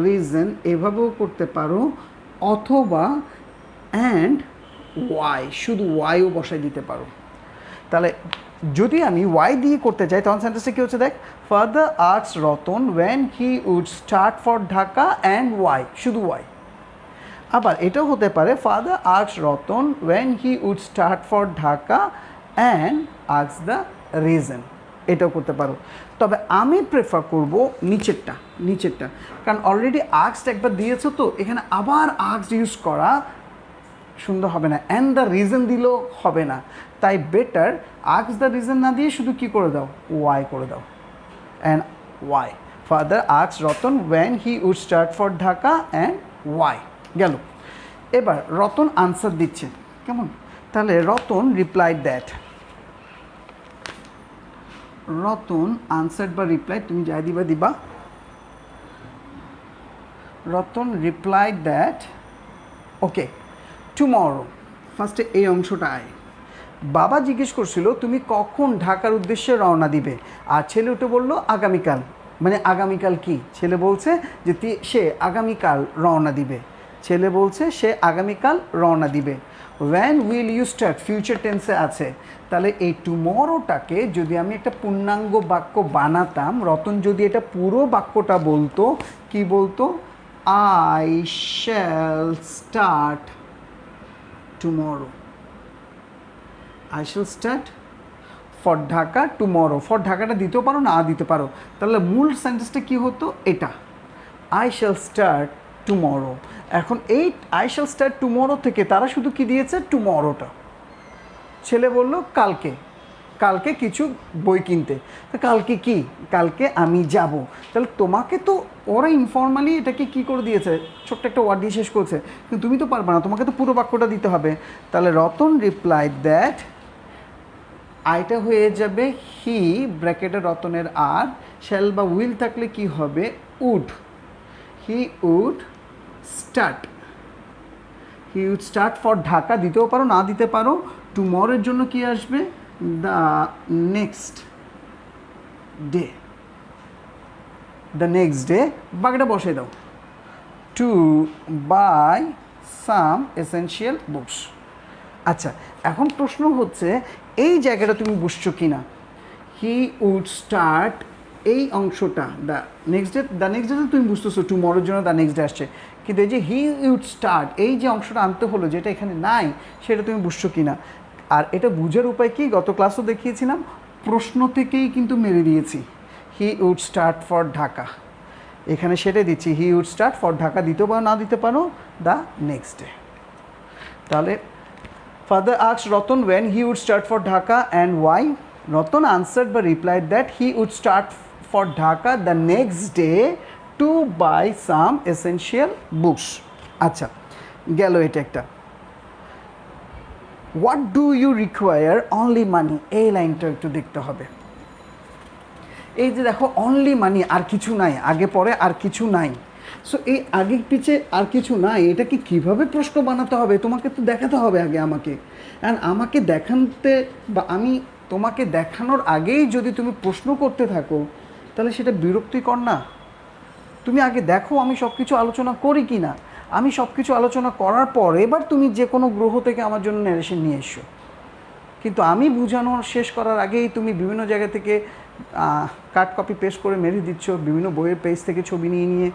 Speaker 1: reason এভাবেও করতে পারো অথবা and why শুধু whyও বসাই দিতে পারো তাহলে যদি আমি why দিয়ে করতে চাই তখন সেন্টেন্সে কী হচ্ছে দেখ father asked Ratan when he would start for Dhaka and why শুধু why আবার এটাও হতে পারে father asked Ratan when he would start for Dhaka and asked the reason এটাও করতে পারো তবে আমি প্রেফার করব নিচেরটা কারণ অলরেডি asked একবার দিয়েছো তো এখানে আবার asked ইউজ করা সুন্দর হবে না অ্যান্ড দ্য রিজন দিলেও হবে না তাই বেটার ask দ্য রিজন না দিয়ে শুধু কি করে দাও ওয়াই করে দাও and why father asked Ratan when he would start for Dhaka and why গেল এবার রতন আনসার দিচ্ছে কেমন তাহলে Ratan replied that Ratan answer বা রিপ্লাই তুমি যাই দিবা Ratan replied that okay tomorrow ফার্স্টে এই অংশটা আয় বাবা জিজ্ঞেস করছিল তুমি কখন ঢাকার উদ্দেশ্যে রওনা দিবে আর ছেলে উঠে বলল আগামীকাল মানে আগামীকাল কি ছেলে বলছে যে সে আগামীকাল রওনা দিবে ছেলে বলছে সে আগামীকাল রওনা দিবে when will you start future টেন্সে আছে তাহলে এই টুমরোটাকে যদি আমি একটা পূর্ণাঙ্গ বাক্য বানাতাম রতন যদি এটা পুরো বাক্যটা বলতো কি বলতো I shall start tomorrow I shall start for Dhaka tomorrow for ঢাকাটা দিতেও পারো না দিতে পারো তাহলে মূল সেন্টেন্সটা কী হতো এটা আই শ্যাল স্টার্ট টুমরো এখন এই আই শ্যাল স্টার্ট টুমরো থেকে তারা শুধু কি দিয়েছে টুমরোটা ছেলে বলল কালকে কিছু বই কিনতে তো কালকে কি কালকে আমি যাব তাহলে তোমাকে তো ওরা ইনফর্মালি এটাকে কি করে দিয়েছে ছোট্ট একটা ওয়ার্ড দিয়ে শেষ করছে কিন্তু তুমি তো পারবে না তোমাকে তো পুরো বাক্যটা দিতে হবে তাহলে রতন রিপ্লাইড দ্যাট আইটা হয়ে যাবে হি ব্র্যাকেটে রতনের আর শ্যাল বা উইল থাকলে কি হবে would he would start for Dhaka দিতেও পারো না দিতে পারো টুমরোর জন্য কি আসবে দ্য নেক্সট ডে বাকিটা বসে দাও to buy some essential books আচ্ছা এখন প্রশ্ন হচ্ছে এই জায়গাটা তুমি বুঝছো কি না হি উড স্টার্ট এই অংশটা দ্য নেক্সট ডে তুমি বুঝতেছো টুমরোর জন্য দ্য নেক্সট ডে আসছে কিন্তু এই যে হি উড স্টার্ট এই যে অংশটা আনতে হলো যেটা এখানে নাই সেটা তুমি বুঝছো কি না আর এটা বুঝার উপায় কি গত ক্লাসও দেখিয়েছিলাম প্রশ্ন থেকেই কিন্তু মেরে দিয়েছি he would start for Dhaka এখানে সেটাই দিচ্ছি he would start for Dhaka দিতেও পারো না দিতে পারো দ্য নেক্সট ডে তাহলে father asked Ratan when he would start for Dhaka and why Ratan answered but replied that he would start for Dhaka the next day to buy some essential books আচ্ছা গেল এটা একটা what do you require only money এই লাইনটা একটু দেখতে হবে এই যে দেখো অনলি মানি আর কিছু নাই আগে পরে আর কিছু নাই সো এই আগে পিছে আর কিছু নাই এটাকে কীভাবে প্রশ্ন বানাতে হবে তোমাকে তো দেখাতে হবে আগে আমাকে অ্যান্ড আমাকে দেখাতে বা আমি তোমাকে দেখানোর আগেই যদি তুমি প্রশ্ন করতে থাকো তাহলে সেটা বিরক্তিকর না তুমি আগে দেখো আমি সব কিছু আলোচনা করি কি না আমি সব কিছু আলোচনা করার পর এবার তুমি যে কোনো গ্রহ থেকে আমার জন্য ন্যারেশন নিয়ে এসো কিন্তু আমি বোঝানোর শেষ করার আগেই তুমি বিভিন্ন জায়গা থেকে কাট কপি পেস্ট করে মেরে দিচ্ছ বিভিন্ন বইয়ের পেজ থেকে ছবি নিয়ে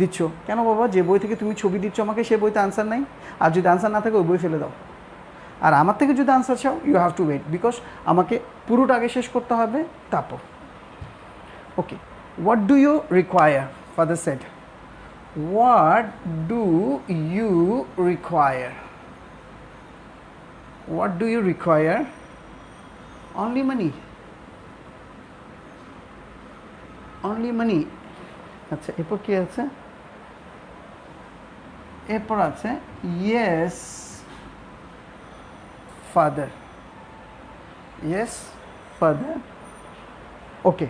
Speaker 1: দিচ্ছ কেন বাবা যে বই থেকে তুমি ছবি দিচ্ছ আমাকে সে বইতে আনসার নাই আর যদি আনসার না থাকে ওই বই ফেলে দাও আর আমার থেকে যদি আনসার চাও you have to wait because আমাকে পুরোটা আগে শেষ করতে হবে তারপর okay what do you require father said what do you require what do you require, only money, only money. আচ্ছা এরপর কি আছে, এরপর আছে yes father, yes father. Okay,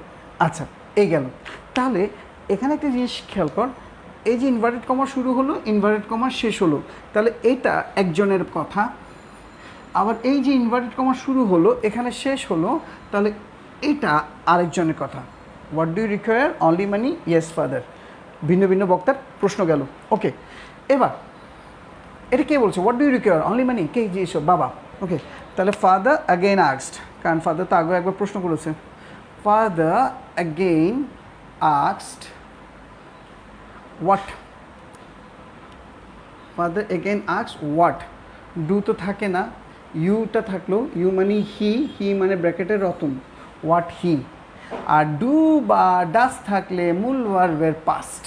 Speaker 1: আচ্ছা এই গেল। তাহলে এখানে একটা জিনিস খেয়াল কর, এই যে ইনভার্টেড কমা শুরু হলো, ইনভার্টেড কমা শেষ হলো, তাহলে এটা একজনের কথা। আবার এই যে ইনভার্টেড কমা শুরু হলো, এখানে শেষ হলো, তাহলে এটা আরেকজনের কথা। What do you require, only money, yes father. ভিন্ন ভিন্ন বক্তার প্রশ্ন গেল। ওকে, এবার এটা কে বলছে, what do you require, only money, কে জিজ্ঞেস, বাবা। ওকে, তাহলে ফাদার অ্যাগেইন আস্কড, কারণ ফাদার তো আগে একবার প্রশ্ন করেছে। Father again asked what, father again asked what. Do তো থাকে না, ইউটা থাকলো, ইউ মানে হি, হি মানে ব্র্যাকেটের রতন, হোয়াট হি। আর ডু বা ডাস থাকলে মূল ভার্বের পাস্ট,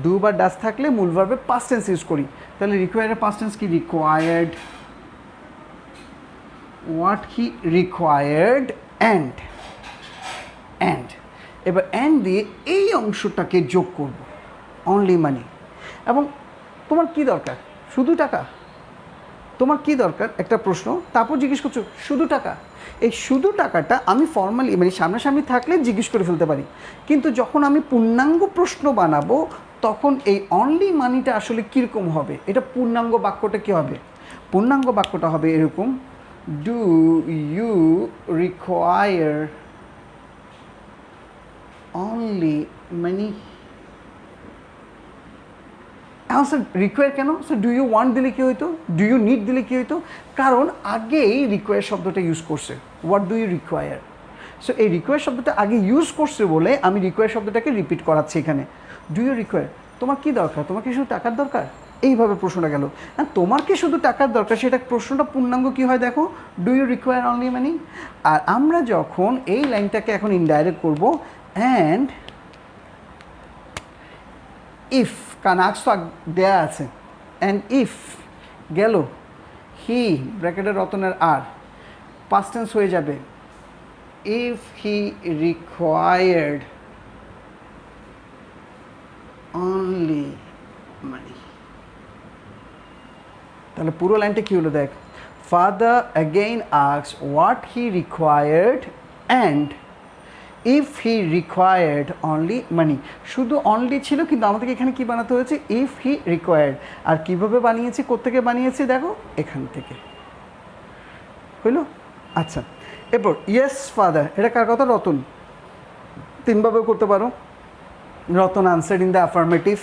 Speaker 1: ডু বা ডাস থাকলে মূল ভার্বের পাস্ট টেন্স ইউজ করি। তাহলে রিকোয়ারের পাস্ট টেন্স কি, required, what he required and, and. এবার অ্যান্ড দিয়ে এই অংশটাকে যোগ করব, অনলি মানি। এবং তোমার কি দরকার, শুধু টাকা, তোমার কি দরকার একটা প্রশ্ন, তারপর জিজ্ঞেস করছো শুধু টাকা। এই শুধু টাকাটা আমি ফর্মালি মানে সামনাসামনি থাকলে জিজ্ঞেস করে ফেলতে পারি, কিন্তু যখন আমি পূর্ণাঙ্গ প্রশ্ন বানাবো তখন এই অনলি মানিটা আসলে কীরকম হবে, এটা পূর্ণাঙ্গ বাক্যটা কী হবে, পূর্ণাঙ্গ বাক্যটা হবে এরকম, ডু ইউ রিকোয়ার অনলি মানি। এখন স্যার রিকোয়ার কেন, স্যার ডু ইউ ওয়ান্ট দিলে কী হইতো, ডু ইউ নিড দিলে কী হইতো, কারণ আগেই রিকোয়ার শব্দটা ইউজ করছে, what do you require. So এই রিকোয়ার শব্দটা আগে ইউজ করছে বলে আমি রিকোয়ার শব্দটাকে রিপিট করাচ্ছি এখানে। ডু ইউ রিকোয়ার, তোমার কী দরকার, তোমার কি শুধু টাকার দরকার, এইভাবে প্রশ্নটা গেল। হ্যাঁ, তোমার কি শুধু টাকার দরকার, সেটা প্রশ্নটা পূর্ণাঙ্গ কী হয় দেখো, ডু ইউ রিকোয়ার অনলি মানি। আর আমরা যখন এই লাইনটাকে এখন ইনডাইরেক্ট করব, অ্যান্ড ইফ, কারণ আজ তো দেয়া আছে, অ্যান্ড ইফ গেল, হি ব্র্যাকেটের রতনের আর পাস্ট টেন্স হয়ে যাবে, if he required only money. তাহলে পুরো লাইনটা কী হলো দেখ, father again asked what he required and if he required only money. শুধু অনলি ছিল, কিন্তু আমাদেরকে এখানে কি বানাতে হয়েছে, ইফ হি রিকোয়ার্ড। আর কীভাবে বানিয়েছি, কোত্থেকে বানিয়েছি দেখো, এখান থেকে হইল। আচ্ছা এরপর ইয়েস ফাদার, এটা কার কথা, রতন। তিনভাবেও করতে পারো, Ratan answered in the affirmative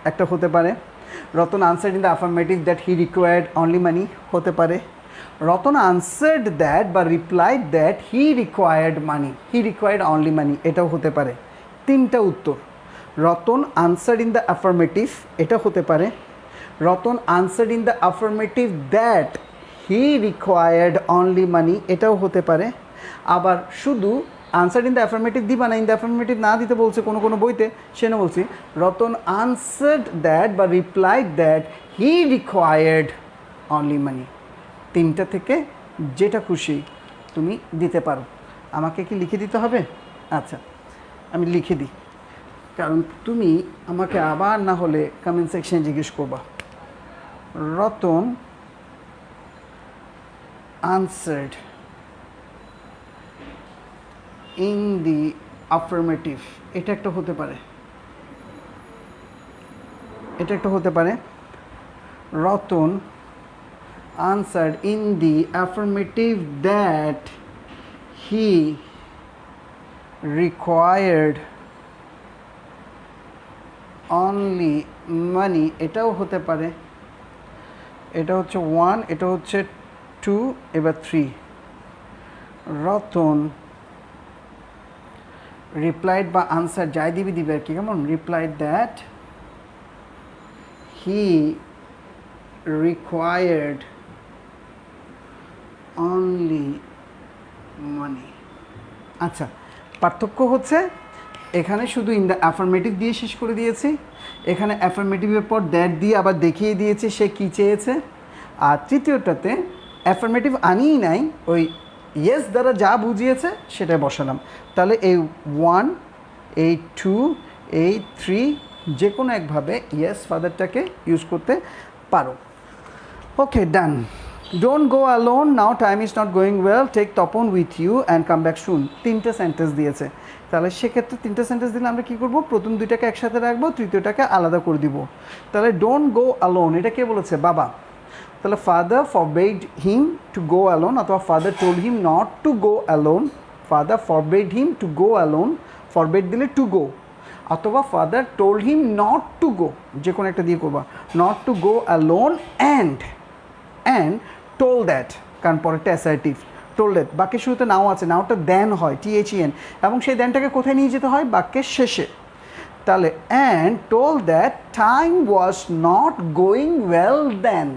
Speaker 1: একটা হতে পারে, Ratan answered in the affirmative that he required only money হতে পারে, রতন আনসার্ড দ্যাট বা replied that he required money, he required only money, এটাও হতে পারে। তিনটা উত্তর, Ratan answered in the affirmative এটা হতে পারে, Ratan answered in the affirmative that he required only money এটাও হতে পারে। আবার শুধু আনসার্ড ইন দ্য অ্যাফার্মেটিভ দিবা না, ইন দ্য অ্যাফার্মেটিভ না দিতে বলছে কোনো কোনো বইতে, সেটা বলছি রতন আনসার্ড দ্যাট বা replied that he required only money. তিনটা থেকে যেটা খুশি তুমি দিতে পারো। আমাকে কি লিখে দিতে হবে? আচ্ছা আমি লিখে দিই, কারণ তুমি আমাকে আবার না হলে কমেন্ট সেকশনে জিজ্ঞেস করবা। Ratan answered in the affirmative, এটা একটা হতে পারে, এটা একটা হতে পারে। Ratan answered in the affirmative that he required only money, এটাও হতে পারে। এটা হচ্ছে 1, এটা হচ্ছে 2, এবার 3। রতন রিপ্লাইড বা আনসার যাই দিবি দিবে আর কি, কেমন, replied that he required only money. আচ্ছা পার্থক্য হচ্ছে এখানে শুধু ইন দ্য অ্যাফার্মেটিভ দিয়ে শেষ করে দিয়েছি, এখানে অ্যাফার্মেটিভের পর দ্যাট দিয়ে আবার দেখিয়ে দিয়েছি সে কী চেয়েছে। আর তৃতীয়টাতে অ্যাফার্মেটিভ আনিই নাই, ওই ইয়েস দ্বারা যা বুঝিয়েছে সেটাই বসালাম। তাহলে এই 1, এই 2, এই 3 যে কোনো একভাবে ইয়েস ফাদারটাকে ইউজ করতে পারো। Okay, done. Don't go alone, now time is not going well, take Tapan with you and come back soon. 3টে সেন্টেন্স দিয়েছে, তাহলে সেক্ষেত্রে 3টে সেন্টেন্স দিলে আমরা কী করবো, প্রথম 2টাকে একসাথে রাখবো, তৃতীয়টাকে আলাদা করে দিব। তাহলে ডোন্ট গো অ্যালোন এটা কে বলেছে, বাবা। তাহলে father forbade him to go alone, অথবা father told him not to go alone. Father forbade him to go alone, forbade দিলে টু গো, অথবা father told him not to go, যে কোনো একটা দিয়ে করবা, not to go alone and told that, কারণ পরেরটা অ্যাসার্টিভ, টোল দ্যাট। বাক্যের শুরুতে নাও আছে, নাওটা দেন হয়, THEN, এবং সেই দেনটাকে কোথায় নিয়ে যেতে হয়, বাক্যের শেষে। তাহলে and told that time was not going well then,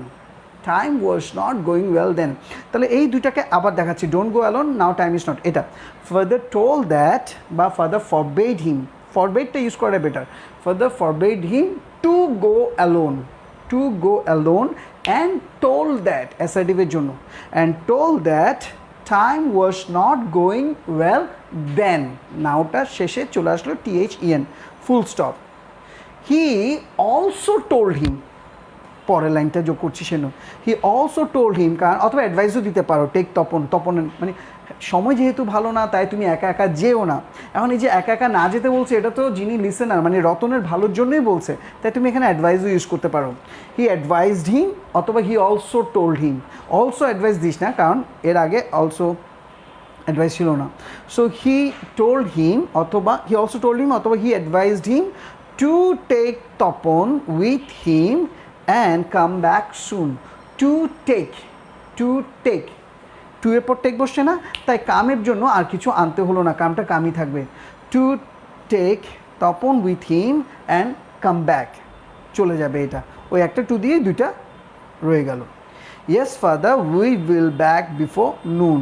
Speaker 1: time was not going well then. তাহলে এই দুইটাকে আবার দেখাচ্ছি, don't go alone, now time is not, এটা ফাদার টোল দ্যাট বা ফাদার ফরবেড হিম, ফরবেডটা ইউজ করা better, father forbade him to go alone, to go alone and told that, অ্যাসার্টিভের জন্য, and told that time was not going well then, নাওটা শেষে চলে আসলো THEN, full stop. He also told হিম, পরের লাইনটা যোগ করছি সেন, হি অলসো টোল্ড হিম, কারণ অথবা অ্যাডভাইসও দিতে পারো, টেক তপন, তপন মানে সময় যেহেতু ভালো না তাই তুমি একা একা যেও না। এখন এই যে একা একা না যেতে বলছে, এটা তো যিনি লিসেনার মানে রতনের ভালোর জন্যই বলছে, তাই তুমি এখানে অ্যাডভাইসও ইউজ করতে পারো। হি অ্যাডভাইসড হিম অথবা he also told him, also advice this না, কারণ এর আগে অলসো অ্যাডভাইস ছিল না। সো হি টোল্ড হিম অথবা হি অলসো টোল্ড হিম অথবা he advised him to take Tapan with him and come back soon. To take, to take, to এর পর টেক বসছে না, তাই কামের জন্য আর কিছু আনতে হলো না, কামটা কামই থাকবে। To take Tapan with him and come back, চলে যাবে এটা, ওই একটা টু দিয়ে দুইটা রয়ে গেল। Yes father we will back before নুন।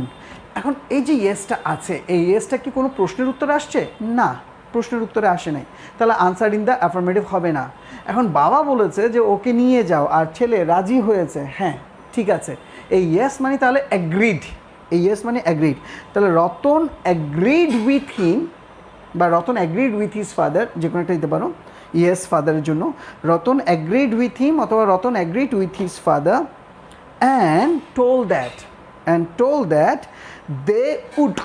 Speaker 1: এখন এই যে ইয়েসটা আছে, এই ইয়েসটা কি কোনো প্রশ্নের উত্তরে আসছে, না, প্রশ্নের উত্তরে আসে নাই, তাহলে আনসার ইন দ্য অ্যাফার্মেটিভ হবে না। এখন বাবা বলেছে যে ওকে নিয়ে যাও, আর ছেলে রাজি হয়েছে, হ্যাঁ ঠিক আছে, এই ইয়েস মানে তাহলে অ্যাগ্রিড, এই ইয়েস মানে অ্যাগ্রিড। তাহলে রতন অ্যাগ্রিড উইথ হিম বা Ratan agreed with his father, যে কোনো একটা দিতে পারো ইয়েস ফাদারের জন্য, রতন অ্যাগ্রিড উইথ হিম অথবা Ratan agreed with his father and told that they would,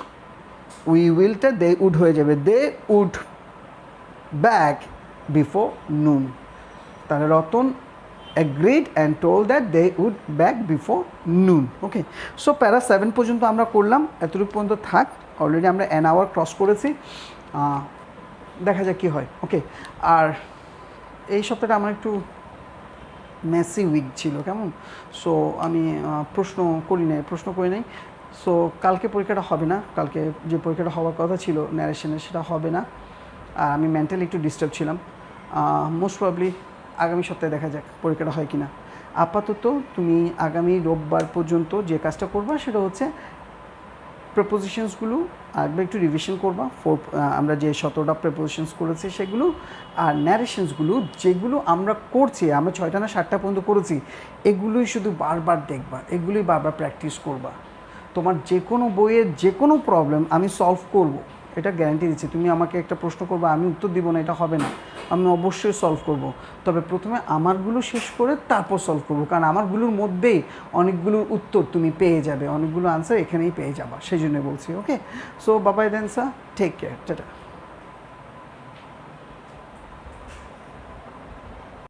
Speaker 1: we উইলটা দে উড হয়ে যাবে, they would back before noon. তাহলে Ratan agreed and told that they would back before noon. Okay, so para 7 পর্যন্ত আমরা করলাম, এতটুকু পর্যন্ত থাক, অলরেডি আমরা অ্যান আওয়ার ক্রস করেছি, দেখা যাক কী হয়। ওকে, আর এই সপ্তাহটা আমার একটু মেসি উইক ছিল, কেমন, সো আমি প্রশ্ন করি নাই, সো কালকে পরীক্ষাটা হবে না, কালকে যে পরীক্ষাটা হওয়ার কথা ছিল ন্যারেশনের সেটা হবে না, আর আমি মেন্টালি একটু ডিস্টার্ব ছিলাম। মোস্ট প্রবলি আগামী সপ্তাহে দেখা যাক পরীক্ষাটা হয় কি না। আপাতত তুমি আগামী রোববার পর্যন্ত যে কাজটা করবা সেটা হচ্ছে প্রেপোজিশনসগুলো আরেকবার একটু রিভিশন করবা, আমরা যে 17টা প্রেপোজিশনস করেছি সেগুলো, আর ন্যারেশনসগুলো যেগুলো আমরা করছি, আমরা 6টা না 7টা পর্যন্ত করেছি, এগুলোই শুধু বারবার দেখবা, এগুলোই বারবার প্র্যাকটিস করবা। তোমার যে কোনো বইয়ের যে কোনো প্রবলেম আমি সলভ করব, এটা গ্যারান্টি দিচ্ছি। তুমি আমাকে একটা প্রশ্ন করবো, আমি উত্তর দিব না, এটা হবে না, আমি অবশ্যই সলভ করব। তবে প্রথমে আমারগুলো শেষ করে তারপর সলভ করব, কারণ আমারগুলোর মধ্যেই অনেকগুলোর উত্তর তুমি পেয়ে যাবে, অনেকগুলো আনসার এখানেই পেয়ে যাবা, সেই জন্য বলছি। ওকে, সো বাবাই দেন স্যার, টেক কেয়ার, টাটা।